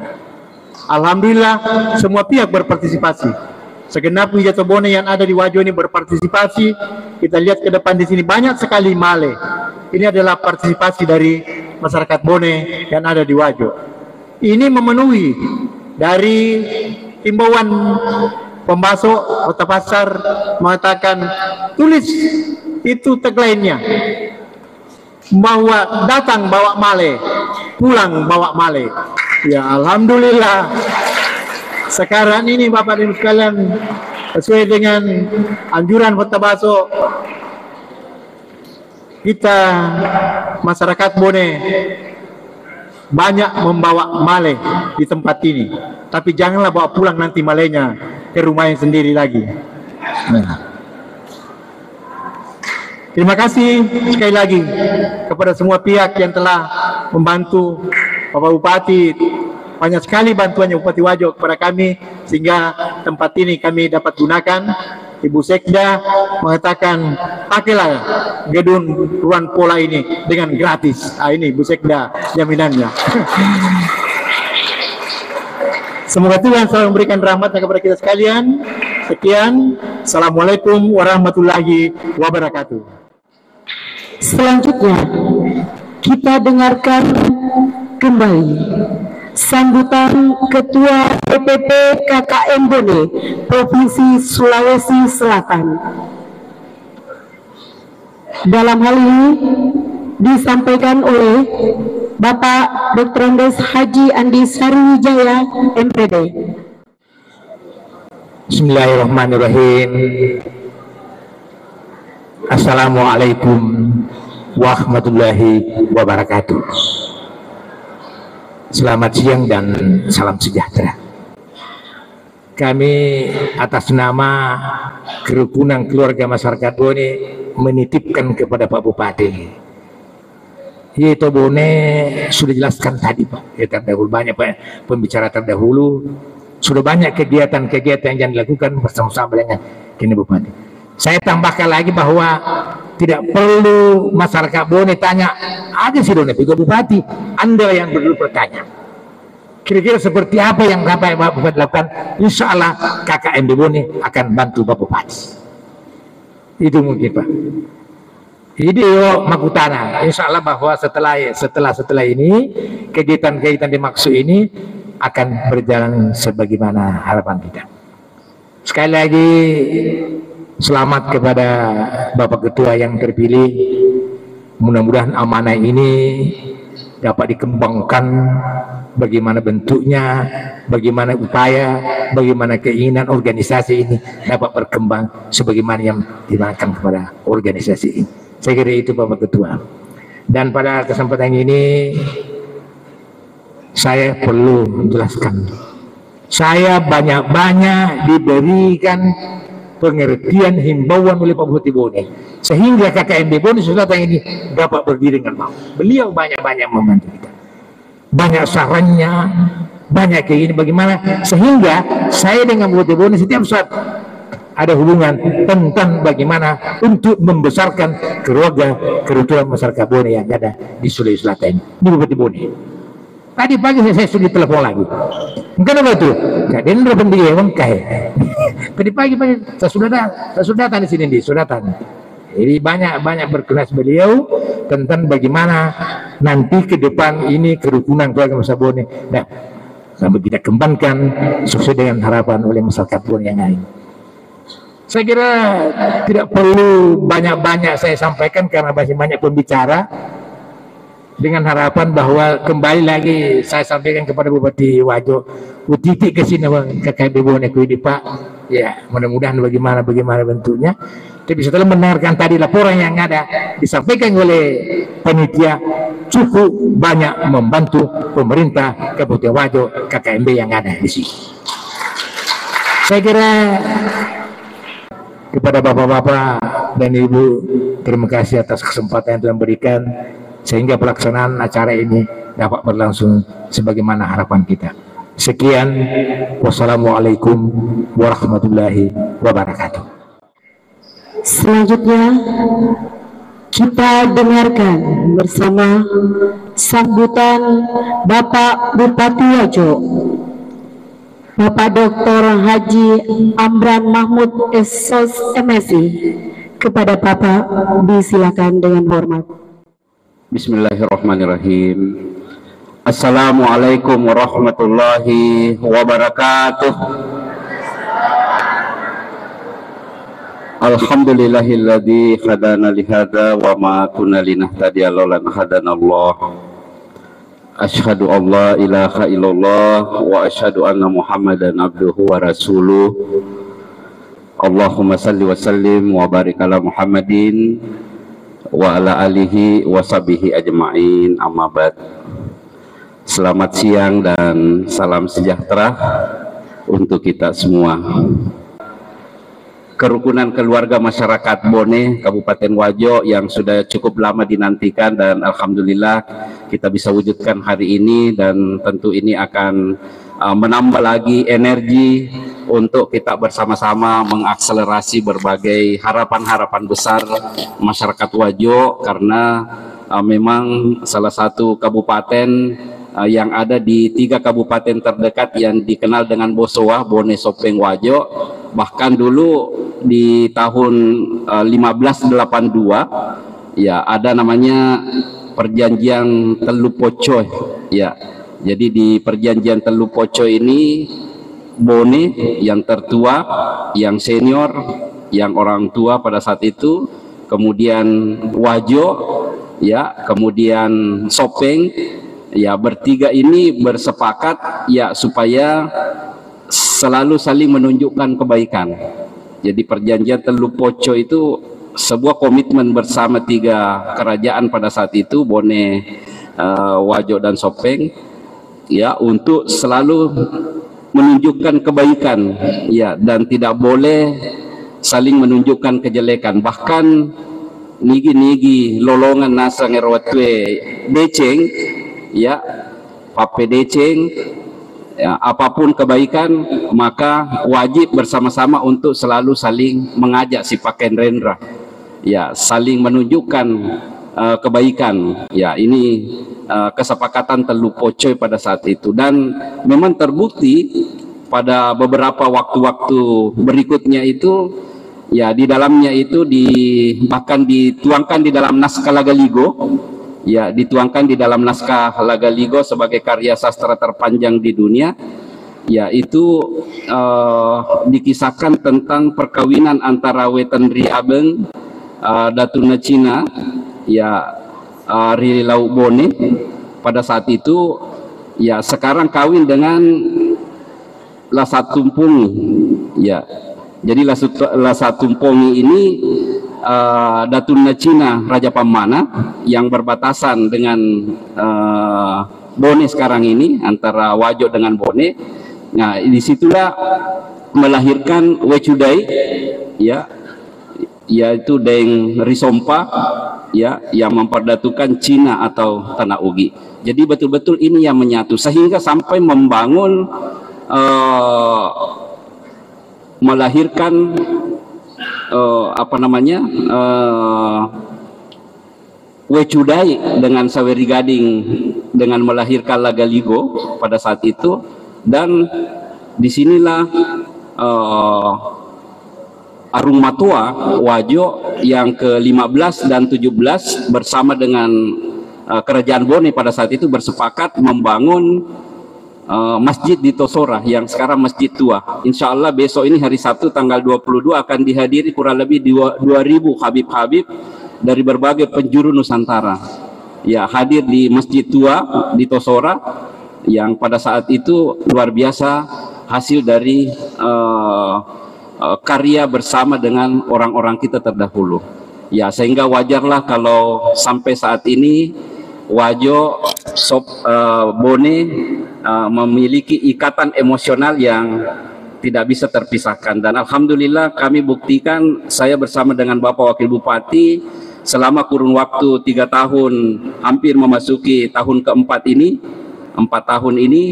Alhamdulillah semua pihak berpartisipasi. Segenap Wijatobone yang ada di Wajo ini berpartisipasi. Kita lihat ke depan di sini banyak sekali male. Ini adalah partisipasi dari masyarakat Bone yang ada di Wajo. Ini memenuhi dari himbauan pembasok Kota Pasar mengatakan tulis itu tagline-nya bahwa datang bawa male, pulang bawa male. Ya alhamdulillah sekarang ini Bapak dan Ibu sekalian sesuai dengan anjuran Kota Baso, kita masyarakat Bone banyak membawa male di tempat ini, tapi janganlah bawa pulang nanti malenya ke rumahnya sendiri lagi. Terima kasih sekali lagi kepada semua pihak yang telah membantu Bapak Bupati. Banyak sekali bantuannya Bupati Wajo kepada kami sehingga tempat ini kami dapat gunakan. Ibu Sekda mengatakan pakailah gedung ruang pola ini dengan gratis. Ini Ibu Sekda jaminannya. Semoga Tuhan selalu memberikan rahmatnya kepada kita sekalian. Sekian. Assalamualaikum warahmatullahi wabarakatuh. Selanjutnya kita dengarkan kembali sambutan Ketua DPP KKN Bone Provinsi Sulawesi Selatan. Dalam hal ini disampaikan oleh Bapak Dr. Andes Haji Andi Sariwijaya MPD. Bismillahirrahmanirrahim. Assalamualaikum warahmatullahi wabarakatuh. Selamat siang dan salam sejahtera. Kami atas nama kerukunan keluarga masyarakat Bone menitipkan kepada Pak Bupati. Yaitu Bone sudah jelaskan tadi Pak, ya, terdahulu banyak Pak pembicara terdahulu, sudah banyak kegiatan-kegiatan yang dilakukan bersama-sama dengan kini Bupati. Saya tambahkan lagi bahwa tidak perlu masyarakat Bone tanya, ada sih Bone Bupati, Anda yang perlu bertanya. Kira-kira seperti apa yang Bapak Bupati lakukan? Insya Allah KKN di Bone akan bantu Bapak Bupati. Itu mungkin Pak. Ide Makutana, insya Allah bahwa setelah ini kegiatan-kegiatan dimaksud ini akan berjalan sebagaimana harapan kita. Sekali lagi selamat kepada Bapak Ketua yang terpilih. Mudah-mudahan amanah ini dapat dikembangkan, bagaimana bentuknya, bagaimana upaya, bagaimana keinginan organisasi ini dapat berkembang sebagaimana yang dimakan kepada organisasi ini. Saya kira itu Bapak Ketua. Dan pada kesempatan ini saya perlu menjelaskan, saya banyak-banyak diberikan pengertian himbauan oleh Pak Bupati Bone sehingga KKN Bone Selatan ini dapat berdiri dengan mau. Beliau banyak-banyak membantu kita, banyak sarannya, banyak keinginan bagaimana sehingga saya dengan Bupati Bone setiap saat ada hubungan tentang bagaimana untuk membesarkan keluarga kerukunan masyarakat Bone yang ada di Sulawesi Selatan. Ini Bupati Bone. Tadi pagi saya sudah telepon lagi. Kenapa itu? Kalian berapa dia mengkai? Tadi pagi saya sudah datang di sini sudah datang. Jadi banyak berkenas beliau tentang bagaimana nanti ke depan ini kerukunan keluarga masyarakat Bone. Nah, sampai kita kembangkan sesuai dengan harapan oleh masyarakat Bone yang lain. Saya kira tidak perlu banyak-banyak saya sampaikan karena masih banyak pembicara, dengan harapan bahwa kembali lagi saya sampaikan kepada Bupati Wajo, titik ke sini KKB Bone ini Pak, ya mudah-mudahan bagaimana bentuknya. Tapi setelah mendengarkan tadi laporan yang ada disampaikan oleh panitia, cukup banyak membantu pemerintah Kabupaten Wajo KKMB yang ada di sini. Saya kira kepada bapak-bapak dan ibu, terima kasih atas kesempatan yang Tuhan berikan sehingga pelaksanaan acara ini dapat berlangsung sebagaimana harapan kita. Sekian, wassalamualaikum warahmatullahi wabarakatuh. Selanjutnya kita dengarkan bersama sambutan Bapak Bupati Wajo, Bapak Dr. Haji Amran Mahmud SOS MSI. Kepada Bapak disilakan dengan hormat. Bismillahirrahmanirrahim. Assalamualaikum warahmatullahi wabarakatuh. Alhamdulillahilladzi hadana lihada wa ma kunna linahtadiya laula an hadanallah. Asyhadu an la ilaha illallah wa asyhadu anna Muhammadan abduhu wa rasuluh. Allahumma salli wa sallim wa barik ala Muhammadin wa ala alihi wa sahbihi ajma'in, amma ba'd. Selamat siang dan salam sejahtera untuk kita semua. Kerukunan keluarga masyarakat Bone Kabupaten Wajo yang sudah cukup lama dinantikan dan alhamdulillah kita bisa wujudkan hari ini, dan tentu ini akan menambah lagi energi untuk kita bersama-sama mengakselerasi berbagai harapan-harapan besar masyarakat Wajo, karena memang salah satu kabupaten yang ada di 3 kabupaten terdekat yang dikenal dengan Bosowa, Bone, Sopeng, Wajo. Bahkan dulu di tahun 1582 ya ada namanya perjanjian Telu Poco ya. Jadi di perjanjian Telu Poco ini Bone yang tertua, yang senior, yang orang tua pada saat itu, kemudian Wajo ya, kemudian Sopeng ya, bertiga ini bersepakat ya supaya selalu saling menunjukkan kebaikan. Jadi perjanjian Telu Poco itu sebuah komitmen bersama 3 kerajaan pada saat itu, Bone, Wajo dan Sopeng ya, untuk selalu menunjukkan kebaikan ya, dan tidak boleh saling menunjukkan kejelekan. Bahkan nigi-nigi lolongan nasa ngerwatwe deceng ya, pape deceng ya, apapun kebaikan maka wajib bersama-sama untuk selalu saling mengajak si paken rendra ya, saling menunjukkan kebaikan ya. Ini kesepakatan Telu Poco pada saat itu, dan memang terbukti pada beberapa waktu-waktu berikutnya itu ya, di dalamnya itu bahkan dituangkan di dalam naskah Lagaligo ya, dituangkan di dalam naskah Lagaligo sebagai karya sastra terpanjang di dunia ya. Itu dikisahkan tentang perkawinan antara Wetenri Abeng Datuna Cina ya, Rili Lau Bone pada saat itu ya, sekarang kawin dengan Lasatumpung ya. Jadi Lasatumpung ini Datuna Cina Raja Pamana yang berbatasan dengan Bone sekarang ini, antara Wajo dengan Bone. Nah, disitulah melahirkan Wecudai ya, yaitu Deng Risompa ya, yang memperdatukan Cina atau Tanah Ugi. Jadi betul-betul ini yang menyatu sehingga sampai membangun melahirkan Wecudai dengan Saweri Gading dengan melahirkan Lagaligo pada saat itu, dan disinilah Arung Matua Wajo yang ke-15 dan 17 bersama dengan Kerajaan Bone pada saat itu bersepakat membangun masjid di Tosora yang sekarang Masjid Tua. Insya Allah besok ini hari Sabtu tanggal 22 akan dihadiri kurang lebih 2.000 Habib-Habib dari berbagai penjuru Nusantara. Ya, hadir di Masjid Tua di Tosora yang pada saat itu luar biasa hasil dari karya bersama dengan orang-orang kita terdahulu. Ya, sehingga wajarlah kalau sampai saat ini Wajo Bone memiliki ikatan emosional yang tidak bisa terpisahkan. Dan alhamdulillah kami buktikan, saya bersama dengan Bapak Wakil Bupati selama kurun waktu 3 tahun, hampir memasuki tahun keempat ini, 4 tahun ini,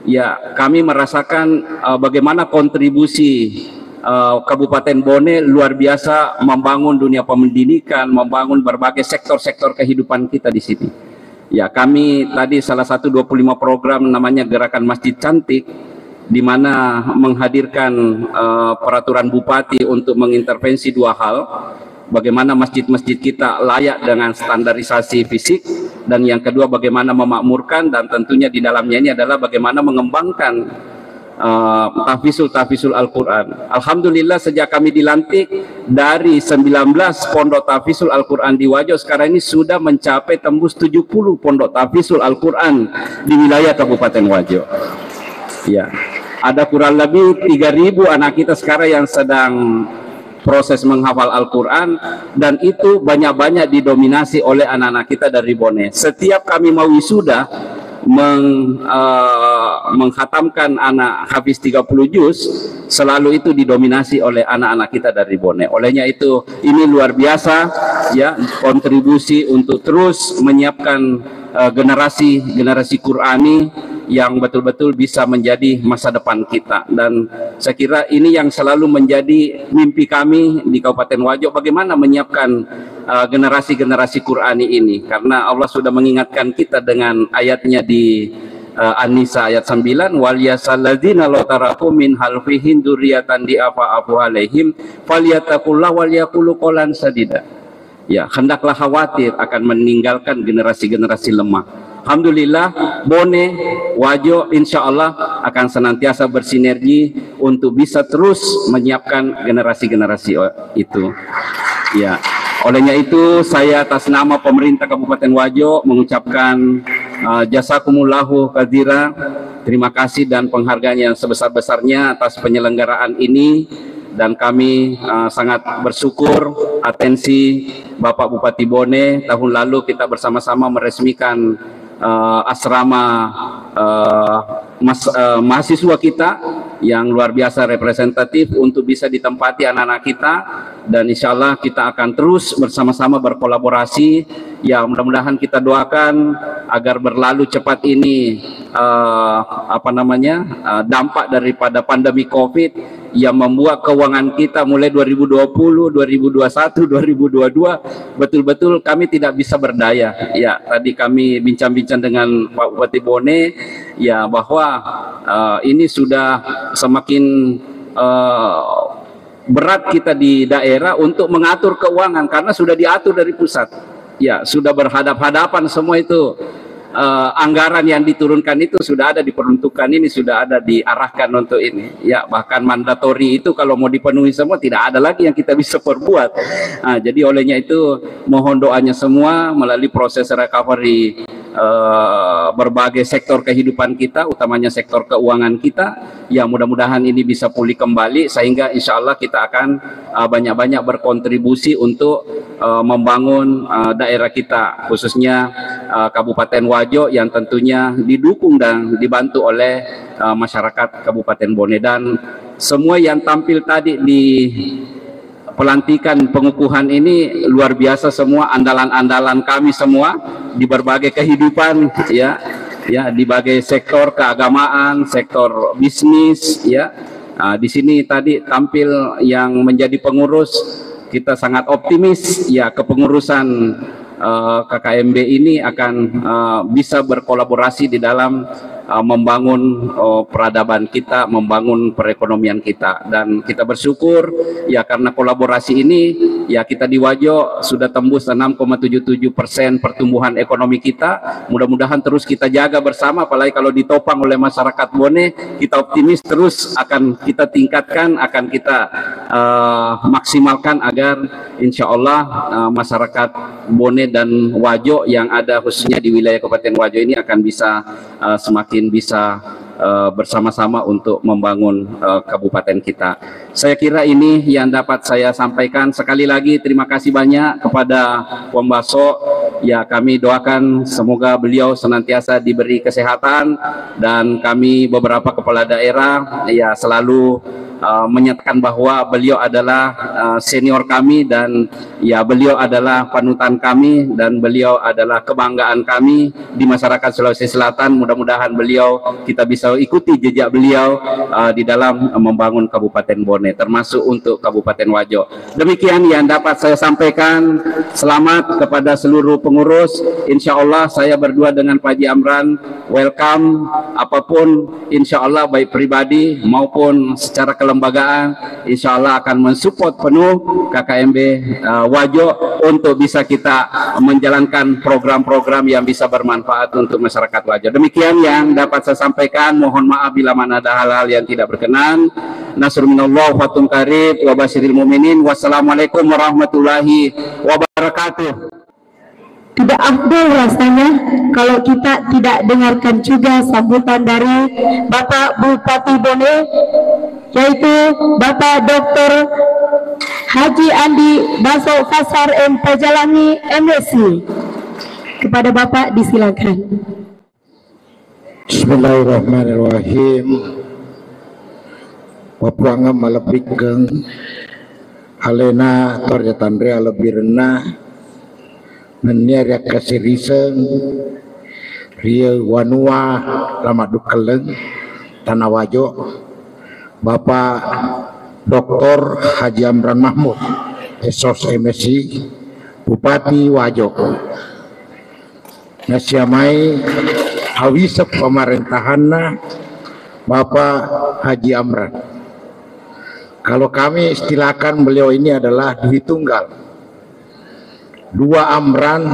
ya kami merasakan bagaimana kontribusi Kabupaten Bone luar biasa membangun dunia pendidikan, membangun berbagai sektor-sektor kehidupan kita di sini. Ya, kami tadi salah satu 25 program namanya Gerakan Masjid Cantik, di mana menghadirkan peraturan bupati untuk mengintervensi 2 hal. Bagaimana masjid-masjid kita layak dengan standarisasi fisik, dan yang kedua bagaimana memakmurkan, dan tentunya di dalamnya ini adalah bagaimana mengembangkan tahfizul Al-Quran. Alhamdulillah sejak kami dilantik, dari 19 pondok tahfizul Al-Quran di Wajo, sekarang ini sudah mencapai tembus 70 pondok tahfizul Al-Quran di wilayah Kabupaten Wajo. Ya, ada kurang lebih 3.000 anak kita sekarang yang sedang proses menghafal Al-Quran, dan itu banyak-banyak didominasi oleh anak-anak kita dari Bone. Setiap kami mau wisuda menghatamkan anak hafiz 30 juz, selalu itu didominasi oleh anak-anak kita dari Bone. Olehnya itu ini luar biasa ya, kontribusi untuk terus menyiapkan generasi Qurani yang betul-betul bisa menjadi masa depan kita. Dan saya kira ini yang selalu menjadi mimpi kami di Kabupaten Wajo, bagaimana menyiapkan generasi Qurani ini, karena Allah sudah mengingatkan kita dengan ayatnya di An-Nisa ayat 9, wal yasalladzina law taraku min halfihim dzurriatan di'afa alaihim falyataqullah wal yaqulu qawlan sadida. Ya, hendaklah khawatir akan meninggalkan generasi-generasi lemah. Alhamdulillah Bone Wajo insya Allah akan senantiasa bersinergi untuk bisa terus menyiapkan generasi-generasi itu. Ya, olehnya itu saya atas nama pemerintah Kabupaten Wajo mengucapkan jazakumullahu khairan, terima kasih dan penghargaan yang sebesar-besarnya atas penyelenggaraan ini. Dan kami sangat bersyukur atensi Bapak Bupati Bone. Tahun lalu kita bersama-sama meresmikan asrama mahasiswa kita yang luar biasa representatif untuk bisa ditempati anak-anak kita, dan insya Allah kita akan terus bersama-sama berkolaborasi. Ya, mudah-mudahan kita doakan agar berlalu cepat ini dampak daripada pandemi COVID yang membuat keuangan kita mulai 2020, 2021, 2022 betul-betul kami tidak bisa berdaya. Ya, tadi kami bincang-bincang dengan Pak Bupati Bone ya, bahwa ini sudah semakin berat kita di daerah untuk mengatur keuangan karena sudah diatur dari pusat. Ya, sudah berhadap-hadapan semua itu. Anggaran yang diturunkan itu sudah ada diperuntukkan, ini sudah ada diarahkan untuk ini ya, bahkan mandatori itu kalau mau dipenuhi semua tidak ada lagi yang kita bisa perbuat. Jadi olehnya itu mohon doanya semua melalui proses recovery berbagai sektor kehidupan kita, utamanya sektor keuangan kita, ya mudah-mudahan ini bisa pulih kembali sehingga insya Allah kita akan banyak-banyak berkontribusi untuk membangun daerah kita, khususnya Kabupaten Wajo yang tentunya didukung dan dibantu oleh masyarakat Kabupaten Bone. Dan semua yang tampil tadi di pelantikan pengukuhan ini luar biasa, semua andalan-andalan kami semua di berbagai kehidupan ya, di berbagai sektor keagamaan, sektor bisnis ya, Di sini tadi tampil yang menjadi pengurus, kita sangat optimis ya kepengurusan KKMB ini akan bisa berkolaborasi di dalam membangun peradaban kita, membangun perekonomian kita, dan kita bersyukur ya karena kolaborasi ini ya kita di Wajo sudah tembus 6,77% pertumbuhan ekonomi kita. Mudah-mudahan terus kita jaga bersama, apalagi kalau ditopang oleh masyarakat Bone, kita optimis terus akan kita tingkatkan, akan kita maksimalkan agar insya Allah masyarakat Bone dan Wajo yang ada khususnya di wilayah Kabupaten Wajo ini akan bisa semakin bisa bersama-sama untuk membangun kabupaten kita. Saya kira ini yang dapat saya sampaikan. Sekali lagi terima kasih banyak kepada Pembaso. Ya, kami doakan semoga beliau senantiasa diberi kesehatan, dan kami beberapa kepala daerah ya selalu menyatakan bahwa beliau adalah senior kami, dan ya beliau adalah panutan kami, dan beliau adalah kebanggaan kami di masyarakat Sulawesi Selatan. Mudah-mudahan beliau kita bisa ikuti jejak beliau di dalam membangun Kabupaten Bone, termasuk untuk Kabupaten Wajo. Demikian yang dapat saya sampaikan. Selamat kepada seluruh pengurus. Insya Allah saya berdua dengan Pak Haji Amran welcome apapun, insya Allah baik pribadi maupun secara kelembagaan, insya Allah akan mensupport penuh KKMB Wajo untuk bisa kita menjalankan program-program yang bisa bermanfaat untuk masyarakat Wajo. Demikian yang dapat saya sampaikan. Mohon maaf bila mana ada hal-hal yang tidak berkenan. Nasrul minallah wa fathun qarib wa basyiril mu'minin. Wassalamualaikum warahmatullahi wabarakatuh. Tidak afdol rasanya kalau kita tidak dengarkan juga sambutan dari Bapak Bupati Bone, yaitu Bapak Dr. Haji Andi Baso Fasar M. Pajalani MSc. Kepada Bapak disilakan. Bismillahirrahmanirrahim. Wapuangam malapikeng alena torjatandrea lebih renah nenia kasih riseng ria wanua lama dukeleng Tanah Wajo, Bapak Dr. Haji Amran Mahmud Esos MSc Bupati Wajo, nasiamai awisa pemerintahanna Bapak Haji Amran. Kalau kami istilahkan beliau ini adalah Dwi Tunggal. Dua Amran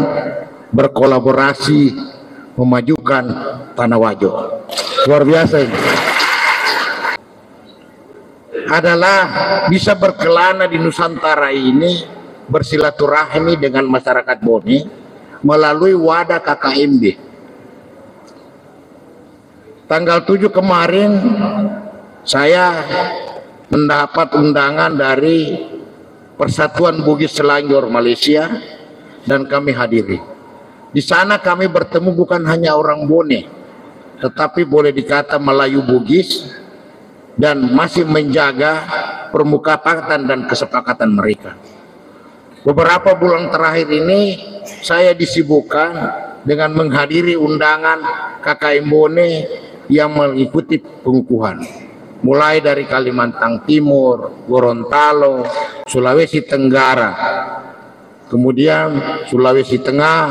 berkolaborasi memajukan Tanah Wajo. Luar biasa ini. Adalah bisa berkelana di Nusantara ini, bersilaturahmi dengan masyarakat Bone melalui wadah KKMB. Tanggal 7 kemarin saya mendapat undangan dari Persatuan Bugis Selangor Malaysia dan kami hadiri. Di sana kami bertemu bukan hanya orang Bone, tetapi boleh dikata Melayu Bugis, dan masih menjaga permufakatan dan kesepakatan mereka. Beberapa bulan terakhir ini saya disibukkan dengan menghadiri undangan KKM Bone yang mengikuti pengukuhan, mulai dari Kalimantan Timur, Gorontalo, Sulawesi Tenggara, kemudian Sulawesi Tengah,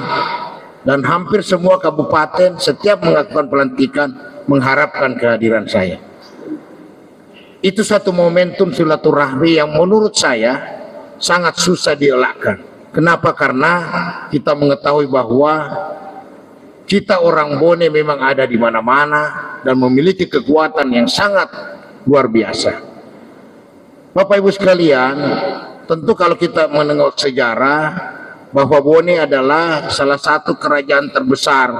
dan hampir semua kabupaten setiap melakukan pelantikan mengharapkan kehadiran saya. Itu satu momentum silaturahmi yang menurut saya sangat susah dielakkan. Kenapa? Karena kita mengetahui bahwa kita orang Bone memang ada di mana-mana dan memiliki kekuatan yang sangat luar biasa. Bapak Ibu sekalian, tentu kalau kita menengok sejarah bahwa Bone adalah salah satu kerajaan terbesar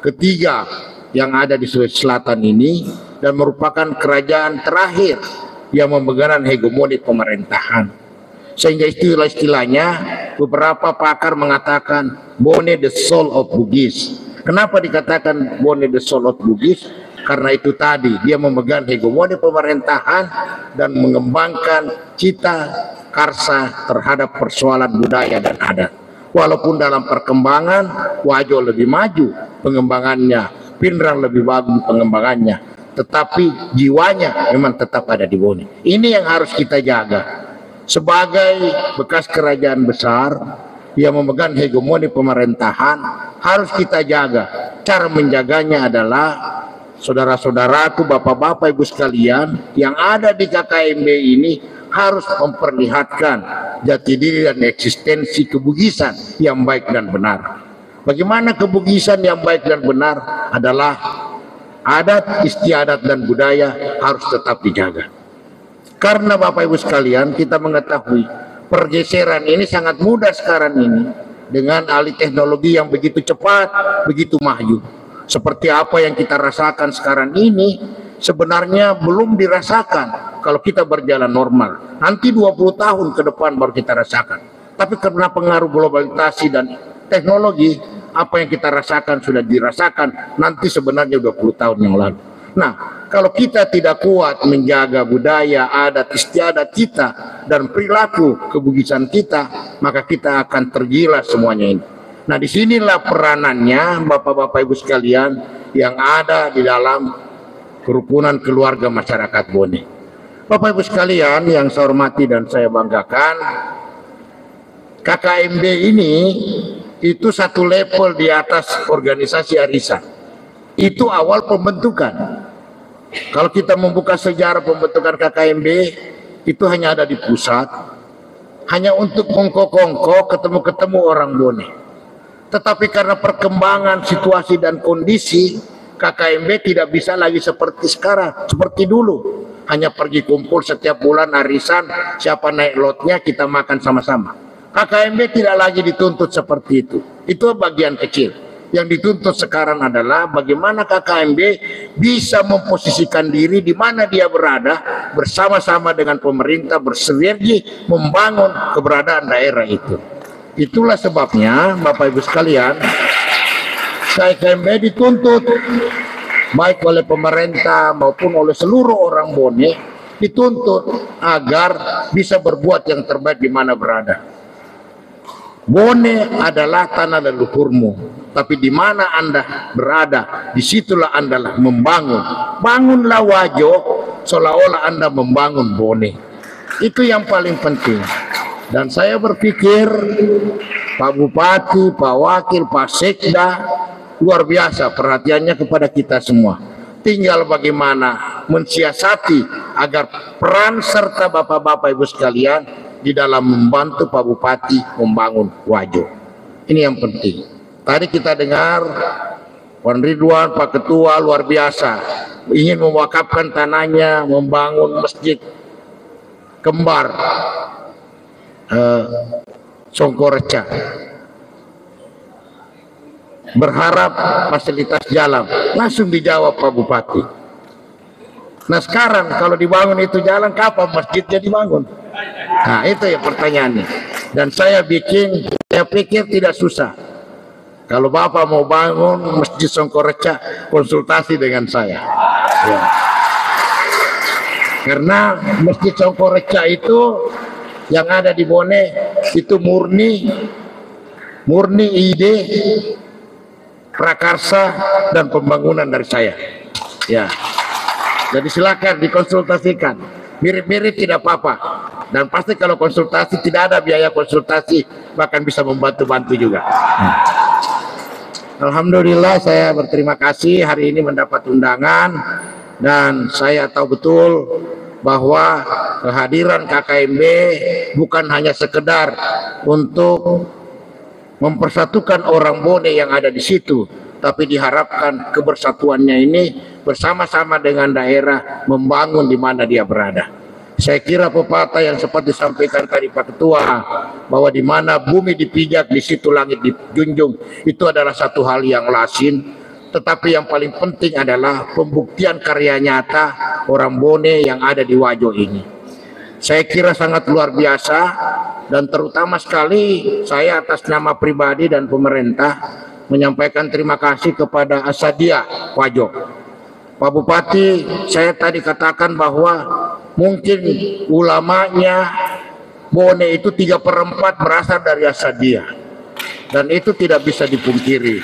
ketiga yang ada di Sulawesi Selatan ini, dan merupakan kerajaan terakhir yang memegang hegemoni pemerintahan. Sehingga istilah-istilahnya beberapa pakar mengatakan Bone the soul of Bugis. Kenapa dikatakan Bone the soul of Bugis? Karena itu tadi, dia memegang hegemoni pemerintahan dan mengembangkan cita karsa terhadap persoalan budaya dan adat. Walaupun dalam perkembangan Wajo lebih maju pengembangannya, Pindrang lebih bagus pengembangannya, tetapi jiwanya memang tetap ada di Bone. Ini yang harus kita jaga. Sebagai bekas kerajaan besar yang memegang hegemoni pemerintahan, harus kita jaga. Cara menjaganya adalah, saudara-saudaraku, bapak-bapak, ibu sekalian yang ada di KKMB ini harus memperlihatkan jati diri dan eksistensi kebugisan yang baik dan benar. Bagaimana kebugisan yang baik dan benar adalah adat, istiadat, dan budaya harus tetap dijaga. Karena Bapak Ibu sekalian, kita mengetahui pergeseran ini sangat mudah sekarang ini dengan alih teknologi yang begitu cepat, begitu maju. Seperti apa yang kita rasakan sekarang ini sebenarnya belum dirasakan kalau kita berjalan normal. Nanti 20 tahun ke depan baru kita rasakan. Tapi karena pengaruh globalisasi dan teknologi, apa yang kita rasakan sudah dirasakan nanti sebenarnya 20 tahun yang lalu. Nah, kalau kita tidak kuat menjaga budaya, adat, istiadat kita dan perilaku kebugisan kita, maka kita akan tergilas semuanya ini. Nah, disinilah peranannya Bapak-Bapak Ibu sekalian yang ada di dalam kerukunan keluarga masyarakat Bone. Bapak Ibu sekalian yang saya hormati dan saya banggakan, KKMB ini itu satu level di atas organisasi arisan. Itu awal pembentukan. Kalau kita membuka sejarah pembentukan KKMB, itu hanya ada di pusat, hanya untuk kongko-kongko ketemu-ketemu orang Bone. Tetapi karena perkembangan situasi dan kondisi, KKMB tidak bisa lagi seperti sekarang, seperti dulu. Hanya pergi kumpul setiap bulan arisan, siapa naik lotnya kita makan sama-sama. KKMB tidak lagi dituntut seperti itu. Itu bagian kecil. Yang dituntut sekarang adalah bagaimana KKMB bisa memposisikan diri di mana dia berada bersama-sama dengan pemerintah, bersinergi membangun keberadaan daerah itu. Itulah sebabnya Bapak Ibu sekalian, KKMB dituntut baik oleh pemerintah maupun oleh seluruh orang Bone, dituntut agar bisa berbuat yang terbaik di mana berada. Bone adalah tanah leluhurmu, tapi di mana Anda berada, disitulah Anda membangun. Bangunlah Wajo, seolah-olah Anda membangun Bone. Itu yang paling penting. Dan saya berpikir Pak Bupati, Pak Wakil, Pak Sekda luar biasa perhatiannya kepada kita semua. Tinggal bagaimana mensiasati agar peran serta Bapak-Bapak Ibu sekalian di dalam membantu Pak Bupati membangun Wajo. Ini yang penting. Tadi kita dengar Wan Ridwan, Pak Ketua luar biasa ingin mewakafkan tanahnya membangun masjid kembar Songkoreca. Berharap fasilitas jalan, langsung dijawab Pak Bupati. Nah sekarang kalau dibangun itu jalan, kapan masjidnya dibangun? Nah itu ya pertanyaannya. Dan saya pikir tidak susah. Kalau Bapak mau bangun Masjid Songkoreca, konsultasi dengan saya. Ya. Karena Masjid Songkoreca itu yang ada di Bone itu murni ide prakarsa dan pembangunan dari saya. Ya. Jadi silakan dikonsultasikan. Mirip-mirip tidak apa-apa. Dan pasti kalau konsultasi tidak ada biaya konsultasi, bahkan bisa membantu-bantu juga. Alhamdulillah saya berterima kasih hari ini mendapat undangan dan saya tahu betul bahwa kehadiran KKMB bukan hanya sekedar untuk mempersatukan orang Bone yang ada di situ, tapi diharapkan kebersatuannya ini bersama-sama dengan daerah membangun di mana dia berada. Saya kira pepatah yang sempat disampaikan tadi Pak Ketua bahwa di mana bumi dipijak di situ langit dijunjung, itu adalah satu hal yang lazim, tetapi yang paling penting adalah pembuktian karya nyata orang Bone yang ada di Wajo ini. Saya kira sangat luar biasa dan terutama sekali saya atas nama pribadi dan pemerintah menyampaikan terima kasih kepada Asadia Wajo. Pak Bupati, saya tadi katakan bahwa mungkin ulamanya Bone itu 3/4 berasal dari Asadia dan itu tidak bisa dipungkiri.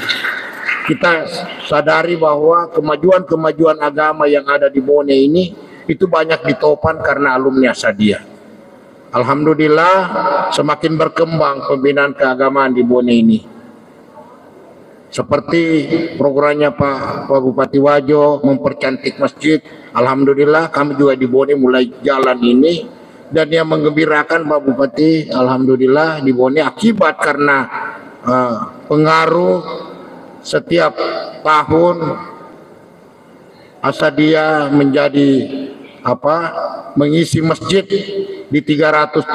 kita sadari bahwa kemajuan-kemajuan agama yang ada di Bone ini itu banyak ditopang karena alumni Asadiyah. Alhamdulillah semakin berkembang pembinaan keagamaan di Bone ini. Seperti programnya Pak Bupati Wajo mempercantik masjid. Alhamdulillah kami juga di Bone mulai jalan ini. Dan yang menggembirakan Pak Bupati, alhamdulillah di Bone akibat karena pengaruh setiap tahun Asadiyah menjadi mengisi masjid di 372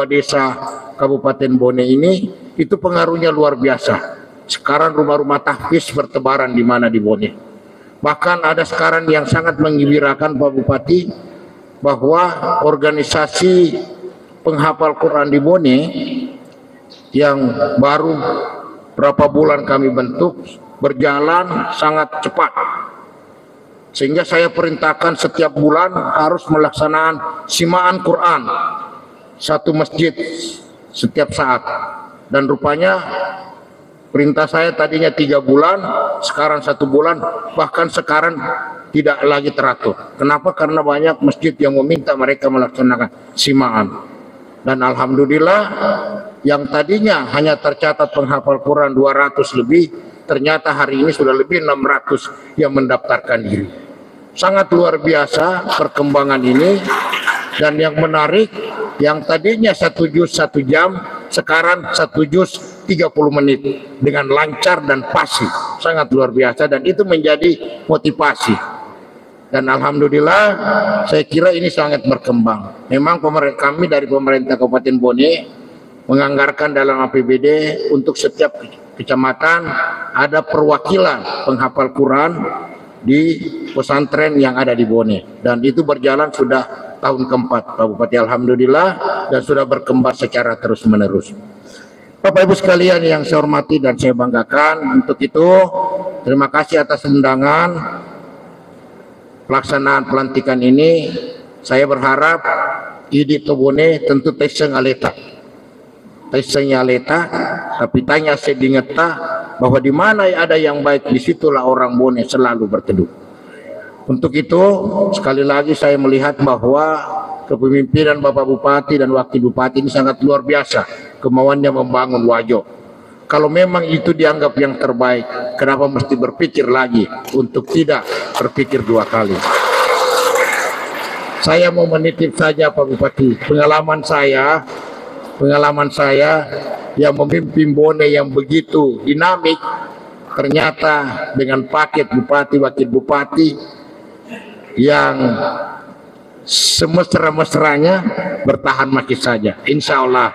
desa Kabupaten Bone ini, itu pengaruhnya luar biasa. Sekarang rumah-rumah tahfiz bertebaran di mana di Bone. Bahkan ada sekarang yang sangat menggembirakan Pak Bupati, bahwa organisasi penghafal Quran di Bone yang baru berapa bulan kami bentuk berjalan sangat cepat, sehingga saya perintahkan setiap bulan harus melaksanakan simaan Quran satu masjid setiap saat. Dan rupanya perintah saya tadinya 3 bulan, sekarang 1 bulan, bahkan sekarang tidak lagi teratur. Kenapa? Karena banyak masjid yang meminta mereka melaksanakan simaan. Dan alhamdulillah yang tadinya hanya tercatat penghafal Quran 200 lebih, ternyata hari ini sudah lebih 600 yang mendaftarkan diri. Sangat luar biasa perkembangan ini. Dan yang menarik, yang tadinya 1 juz 1 jam, sekarang 1 juz 30 menit dengan lancar dan fasih. Sangat luar biasa, dan itu menjadi motivasi. Dan alhamdulillah saya kira ini sangat berkembang. Memang kami dari pemerintah Kabupaten Bone menganggarkan dalam APBD untuk setiap kecamatan ada perwakilan penghafal Quran di pesantren yang ada di Bone, dan itu berjalan sudah tahun keempat Pak Bupati, alhamdulillah, dan sudah berkembang secara terus menerus. Bapak Ibu sekalian yang saya hormati dan saya banggakan, untuk itu terima kasih atas undangan pelaksanaan pelantikan ini. Saya berharap Idi Tobone tentu teseng aleta, tapi tanya sedingeta bahwa di mana ada yang baik, disitulah orang Bone selalu berteduh. Untuk itu sekali lagi saya melihat bahwa kepemimpinan Bapak Bupati dan Wakil Bupati ini sangat luar biasa, kemauannya membangun Wajo. Kalau memang itu dianggap yang terbaik, kenapa mesti berpikir lagi untuk tidak berpikir 2 kali? Saya mau menitip saja Pak Bupati, pengalaman saya yang memimpin Bone yang begitu dinamik, ternyata dengan paket Bupati, Wakil Bupati yang semesra-mesranya bertahan makin saja. Insya Allah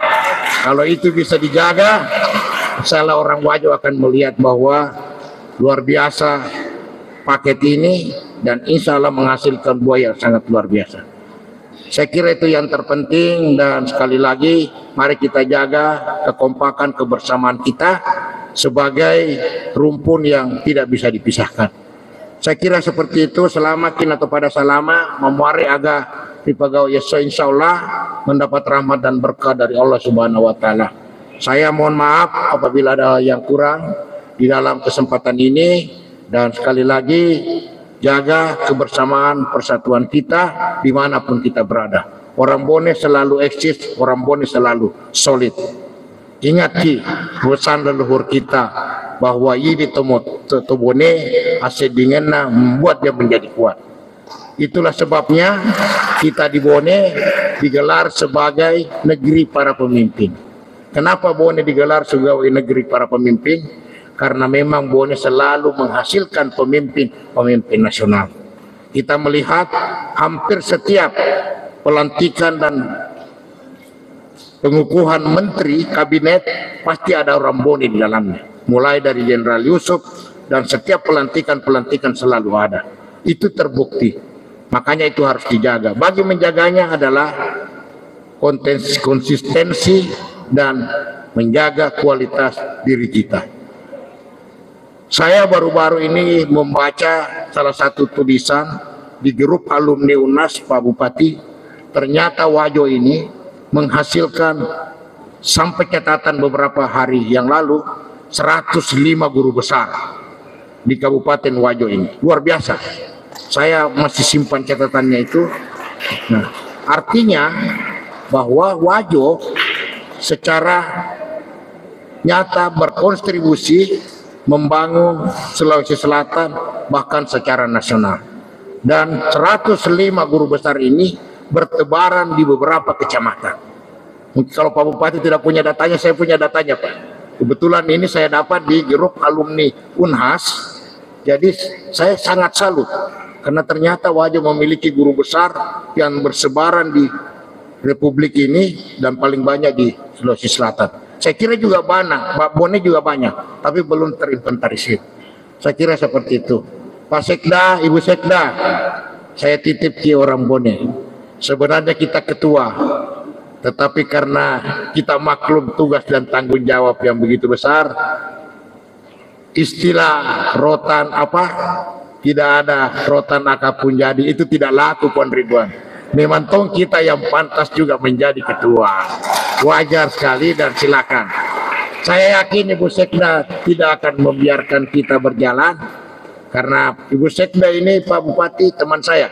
kalau itu bisa dijaga, insyaallah orang Wajo akan melihat bahwa luar biasa paket ini, dan insya Allah menghasilkan buah yang sangat luar biasa. Saya kira itu yang terpenting, dan sekali lagi mari kita jaga kekompakan kebersamaan kita sebagai rumpun yang tidak bisa dipisahkan. Saya kira seperti itu. Selama kini atau pada salama memuari aga dipagau Yesus, insya Allah mendapat rahmat dan berkah dari Allah Subhanahu Wa Taala. Saya mohon maaf apabila ada yang kurang di dalam kesempatan ini, dan sekali lagi jaga kebersamaan persatuan kita dimanapun kita berada. Orang Bone selalu eksis, orang Bone selalu solid. Ingat Ki, pesan leluhur kita bahwa ini Tobone asedingenna membuat dia menjadi kuat. Itulah sebabnya kita di Bone digelar sebagai negeri para pemimpin. Kenapa Bone digelar sebagai negeri para pemimpin? Karena memang Bone selalu menghasilkan pemimpin nasional. Kita melihat hampir setiap pelantikan dan pengukuhan menteri kabinet pasti ada orang Bone di dalamnya, mulai dari Jenderal Yusuf, dan setiap pelantikan selalu ada. Itu terbukti, makanya itu harus dijaga. Bagi menjaganya adalah konsistensi dan menjaga kualitas diri kita. Saya baru-baru ini membaca salah satu tulisan di grup alumni UNAS Pak Bupati. Ternyata Wajo ini menghasilkan sampai catatan beberapa hari yang lalu 105 guru besar. di Kabupaten Wajo ini. Luar biasa. Saya masih simpan catatannya itu. Nah, artinya bahwa Wajo secara nyata berkontribusi membangun Sulawesi Selatan bahkan secara nasional. Dan 105 guru besar ini bertebaran di beberapa kecamatan. Mungkin kalau Pak Bupati tidak punya datanya, saya punya datanya, Pak. Kebetulan ini saya dapat di grup alumni Unhas. Jadi saya sangat salut karena ternyata Wajo memiliki guru besar yang bersebaran di Republik ini dan paling banyak di Sulawesi Selatan. Saya kira juga banyak, Pak Bone juga banyak, tapi belum terinventarisir. Saya kira seperti itu. Pak Sekda, Ibu Sekda, saya titip ke orang Bone. Sebenarnya kita ketua, tetapi karena kita maklum tugas dan tanggung jawab yang begitu besar, istilah rotan apa, tidak ada rotan akapun jadi, itu tidak laku, Puan Ridwan. Memang tong kita yang pantas juga menjadi ketua. Wajar sekali dan silakan. Saya yakin Ibu Sekda tidak akan membiarkan kita berjalan, karena Ibu Sekda ini Pak Bupati teman saya.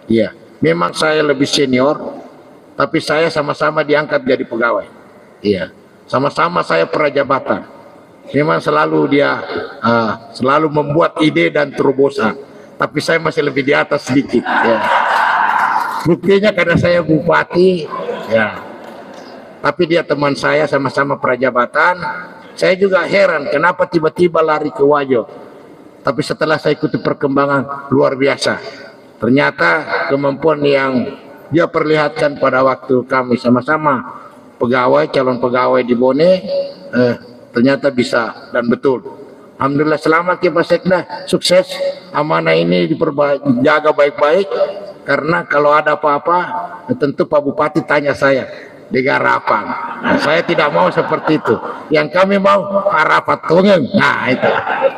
Iya. Memang saya lebih senior, tapi saya sama-sama diangkat jadi pegawai. Iya, sama-sama saya prajabatan. Memang selalu dia selalu membuat ide dan terobosan, tapi saya masih lebih di atas sedikit. Ya. Buktinya karena saya bupati, ya. Tapi dia teman saya, sama-sama prajabatan. Saya juga heran kenapa tiba-tiba lari ke Wajo. Tapi setelah saya ikuti perkembangan luar biasa. Ternyata kemampuan yang dia perlihatkan pada waktu kami sama-sama pegawai, calon pegawai di Bone, ternyata bisa dan betul. Alhamdulillah, selamat ya Pak Sekda, sukses. Amanah ini dijaga baik-baik, karena kalau ada apa-apa tentu Pak Bupati tanya saya di Garapan. Nah, saya tidak mau seperti itu. Yang kami mau harapat tungeng. Nah itu.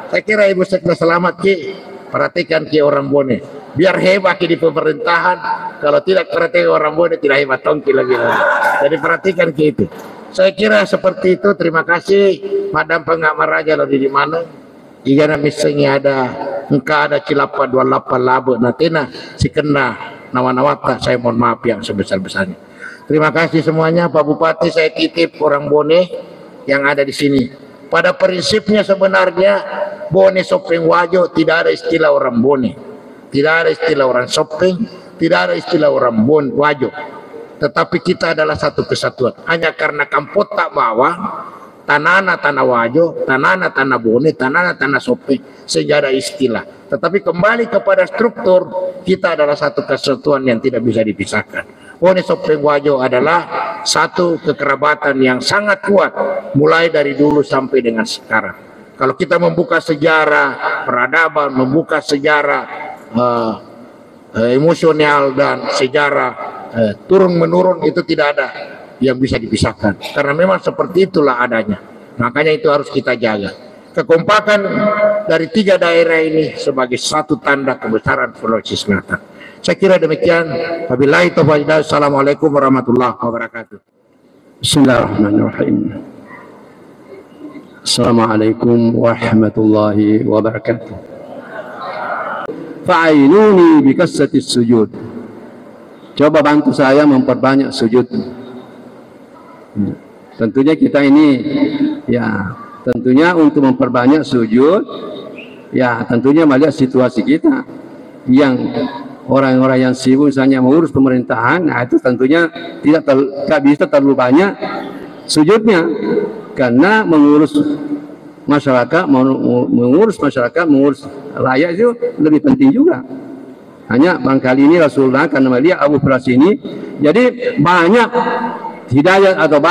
Saya kira Ibu Sekda selamat Ki. Perhatikan Ki orang Bone. Biar hebat Ki di pemerintahan. Kalau tidak perhatikan orang Bone tidak hebat tongki lagi. Jadi perhatikan Ki itu. Saya kira seperti itu. Terima kasih Madam Pengamar Raja lagi di mana. Jika misalnya ada engkau ada cilapa 28 labu natina si kena nawan-nawata, saya mohon maaf yang sebesar-besarnya. Terima kasih semuanya Pak Bupati, saya titip orang Bone yang ada di sini. Pada prinsipnya sebenarnya Bone Sopeng Wajo tidak ada istilah orang Bone, tidak ada istilah orang Sopeng, tidak ada istilah orang Wajo. Tetapi kita adalah satu kesatuan. Hanya karena kampot tak bawa tanana tanah Wajo, tanana tanah Bone, tanana tanah Sopeng, sehingga ada istilah. Tetapi kembali kepada struktur, kita adalah satu kesatuan yang tidak bisa dipisahkan. Bone Sopeng Wajo adalah satu kekerabatan yang sangat kuat mulai dari dulu sampai dengan sekarang. Kalau kita membuka sejarah peradaban, membuka sejarah emosional dan sejarah turun menurun, itu tidak ada yang bisa dipisahkan, karena memang seperti itulah adanya. Makanya itu harus kita jaga. Kekompakan dari tiga daerah ini sebagai satu tanda kebesaran Sulawesi Selatan. Saya kira demikian. Wabillahi taufiq. Assalamualaikum warahmatullahi wabarakatuh. Bismillahirrahmanirrahim. Assalamualaikum warahmatullahi wabarakatuh. Fa'inuni bikassatis sujud. Coba bantu saya memperbanyak sujud. Tentunya kita ini ya, tentunya untuk memperbanyak sujud, ya tentunya melihat situasi kita yang orang-orang yang sibuk misalnya mengurus pemerintahan, nah itu tentunya tidak bisa terlalu banyak sujudnya, karena mengurus masyarakat, mengurus rakyat itu lebih penting juga. Hanya barangkali ini Rasulullah karena melihat Abu Fras ini, jadi banyak hidayah atau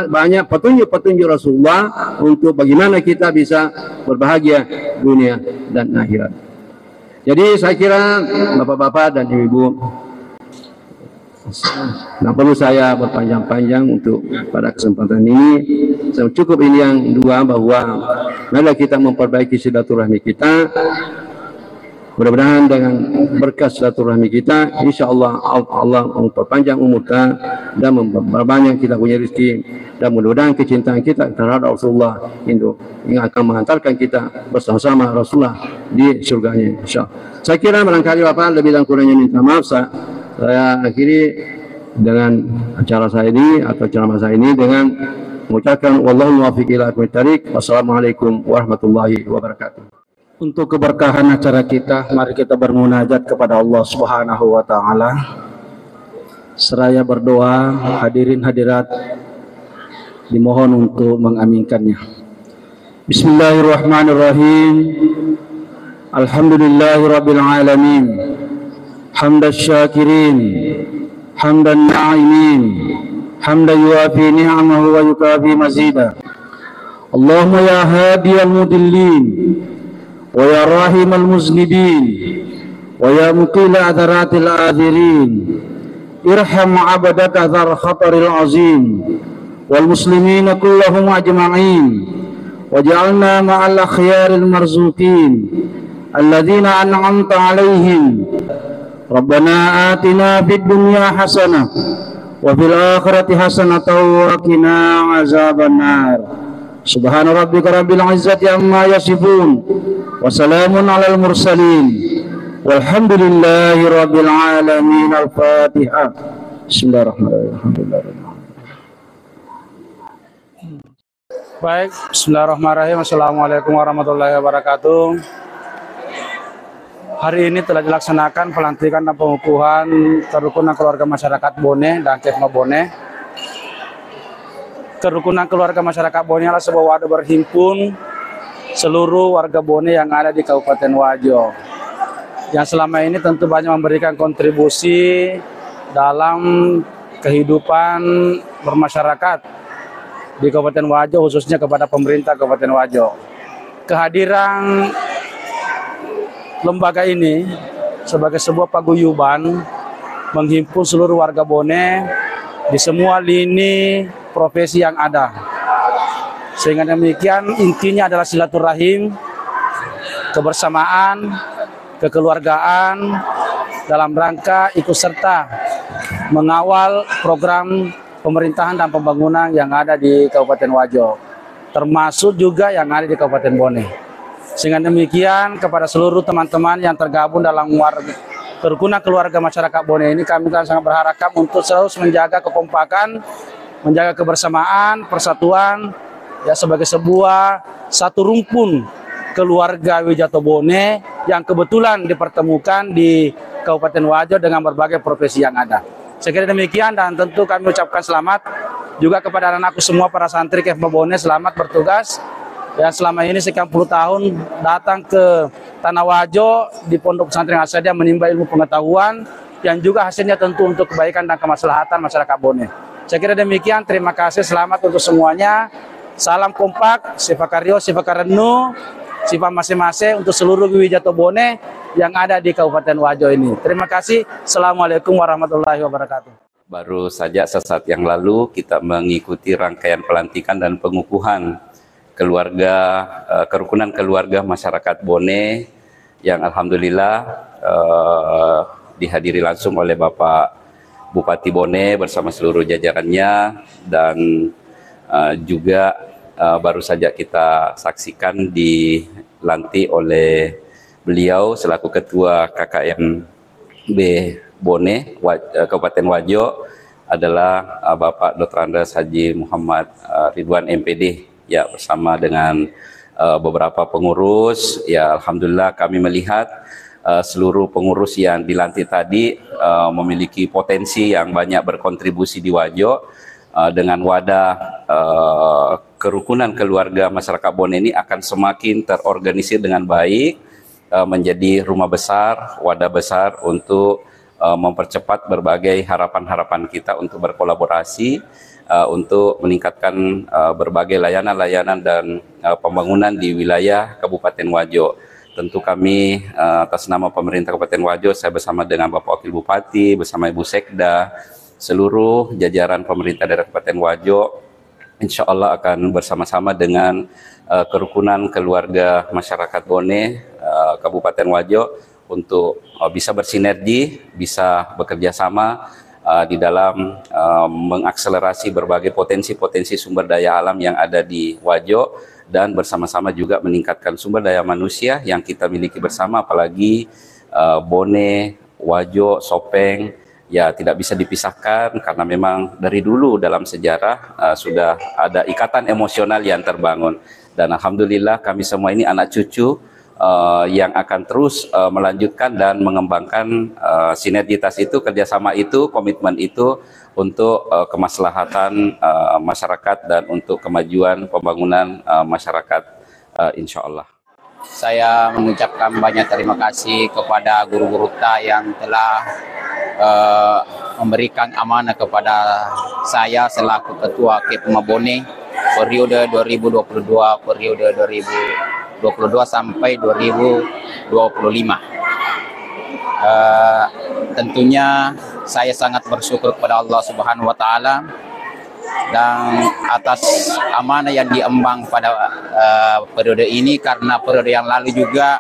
banyak petunjuk-petunjuk Rasulullah untuk bagaimana kita bisa berbahagia dunia dan akhirat. Jadi saya kira bapak-bapak dan ibu-ibu, tidak perlu saya berpanjang-panjang untuk pada kesempatan ini. Cukup ini yang dua, bahwa mari kita memperbaiki silaturahmi kita. Mudah-mudahan dengan berkat silaturahmi kita, insya Allah Allah memperpanjang umur kita dan memperbanyak kita punya rezeki, dan mudah-mudahan kecintaan kita terhadap Rasulullah itu yang akan mengantarkan kita bersama-sama Rasulullah di surganya, insyaallah. Saya kira barangkali Bapak lebih dan kurangnya minta maaf. Saya akhiri dengan acara saya ini atau ceramah saya ini dengan mengucapkan wallahu muwaffiq ila aqwamit thariq. Wassalamualaikum warahmatullahi wabarakatuh. Untuk keberkahan acara kita, mari kita bermunajat kepada Allah Subhanahu wa taala. Seraya berdoa, hadirin hadirat dimohon untuk mengaminkannya. Bismillahirrahmanirrahim. Alhamdulillahirabbil alamin. Hamdasy syakirin, hamdan na'imin, hamdan yuafi ni'amahu wa yukafi mazida. Allahumma ya hadiyal mudillin wa ya rahimal muznibin wa ya muqila adharatil adhirin, irham abadaka dhar khataril azim wal muslimina kullahum ajma'in waj'alna ma'al akhyaril marzuqin alladhina an'amta alaihim. Rabbana atina fid dunya hasanah wa fil akhirati hasanah wa qina azabannar. Subhana rabbika rabbil izzati amma yasifun wa salamun alal mursalin walhamdulillahi rabbil alamin. Al-Fatihah. Bismillahirrahmanirrahim. Baik, bismillahirrahmanirrahim. Assalamualaikum warahmatullahi wabarakatuh. Hari ini telah dilaksanakan pelantikan dan pengukuhan kerukunan keluarga masyarakat Bone dan Kefma Bone. Kerukunan keluarga masyarakat Bone adalah sebuah wadah berhimpun seluruh warga Bone yang ada di Kabupaten Wajo, yang selama ini tentu banyak memberikan kontribusi dalam kehidupan bermasyarakat di Kabupaten Wajo, khususnya kepada pemerintah Kabupaten Wajo. Kehadiran lembaga ini sebagai sebuah paguyuban menghimpun seluruh warga Bone di semua lini profesi yang ada. Sehingga demikian intinya adalah silaturahim, kebersamaan, kekeluargaan dalam rangka ikut serta mengawal program pemerintahan dan pembangunan yang ada di Kabupaten Wajo, termasuk juga yang ada di Kabupaten Bone. Sehingga demikian kepada seluruh teman-teman yang tergabung dalam kerukunan keluarga masyarakat Bone ini, kami sangat berharap untuk selalu menjaga kekompakan, menjaga kebersamaan, persatuan, ya, sebagai sebuah satu rumpun keluarga Wijato Bone yang kebetulan dipertemukan di Kabupaten Wajo dengan berbagai profesi yang ada. Saya kira demikian, dan tentu kami ucapkan selamat juga kepada anak-anakku semua para santri Kefma Bone, selamat bertugas. Ya, selama ini sekian puluh tahun datang ke Tanah Wajo di Pondok Pesantren Al-Sadiah menimba ilmu pengetahuan yang juga hasilnya tentu untuk kebaikan dan kemaslahatan masyarakat Bone. Saya kira demikian, terima kasih, selamat untuk semuanya. Salam kompak, sifakario, sifakarenu, sifat masing-masing untuk seluruh Wijato Bone yang ada di Kabupaten Wajo ini. Terima kasih. Assalamualaikum warahmatullahi wabarakatuh. Baru saja sesaat yang lalu kita mengikuti rangkaian pelantikan dan pengukuhan kerukunan keluarga masyarakat Bone yang alhamdulillah dihadiri langsung oleh Bapak Bupati Bone bersama seluruh jajarannya, dan juga baru saja kita saksikan dilantik oleh beliau selaku Ketua KKMB Bone Kabupaten Wajo adalah Bapak Dr. Andes Haji Muhammad Ridwan MPD, ya, bersama dengan beberapa pengurus. Ya, alhamdulillah kami melihat seluruh pengurus yang dilantik tadi memiliki potensi yang banyak berkontribusi di Wajo. Dengan wadah kerukunan keluarga masyarakat Bone ini akan semakin terorganisir dengan baik, menjadi rumah besar, wadah besar untuk mempercepat berbagai harapan-harapan kita untuk berkolaborasi, untuk meningkatkan berbagai layanan-layanan dan pembangunan di wilayah Kabupaten Wajo. Tentu kami atas nama pemerintah Kabupaten Wajo, saya bersama dengan Bapak Wakil Bupati, bersama Ibu Sekda, seluruh jajaran pemerintah daerah Kabupaten Wajo, insya Allah akan bersama-sama dengan kerukunan keluarga masyarakat Bone Kabupaten Wajo untuk bisa bersinergi, bisa bekerja sama di dalam mengakselerasi berbagai potensi-potensi sumber daya alam yang ada di Wajo, dan bersama-sama juga meningkatkan sumber daya manusia yang kita miliki bersama, apalagi Bone, Wajo, Sopeng, ya tidak bisa dipisahkan karena memang dari dulu dalam sejarah sudah ada ikatan emosional yang terbangun. Dan alhamdulillah kami semua ini anak cucu yang akan terus melanjutkan dan mengembangkan sinergitas itu, kerjasama itu, komitmen itu untuk kemaslahatan masyarakat dan untuk kemajuan pembangunan masyarakat, insya Allah. Saya mengucapkan banyak terima kasih kepada guru-guru Ta yang telah memberikan amanah kepada saya selaku Ketua KEPMA Bone periode 2022 periode 2022 sampai 2025. Tentunya saya sangat bersyukur kepada Allah Subhanahu wa taala dan atas amanah yang diemban pada periode ini, karena periode yang lalu juga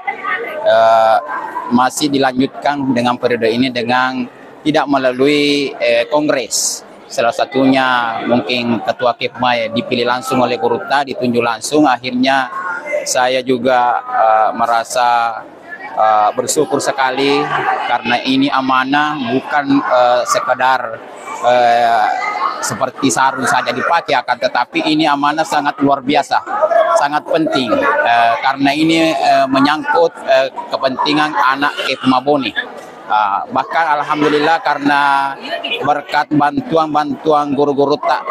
masih dilanjutkan dengan periode ini dengan tidak melalui kongres. Salah satunya mungkin Ketua KEPMA dipilih langsung oleh Guru Ta, ditunjuk langsung. Akhirnya saya juga merasa bersyukur sekali karena ini amanah, bukan sekadar seperti sarung saja dipakai, akan tetapi ini amanah sangat luar biasa, sangat penting karena ini menyangkut kepentingan anak KEPMA Bone. Bahkan alhamdulillah karena berkat bantuan guru-guru Ta,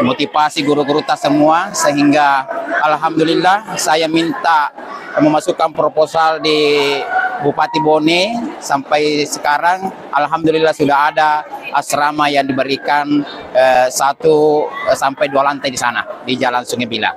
motivasi guru-guru Ta semua, sehingga alhamdulillah saya minta memasukkan proposal di Bupati Bone. Sampai sekarang alhamdulillah sudah ada asrama yang diberikan 1 sampai 2 lantai di sana di Jalan Sungai Bila.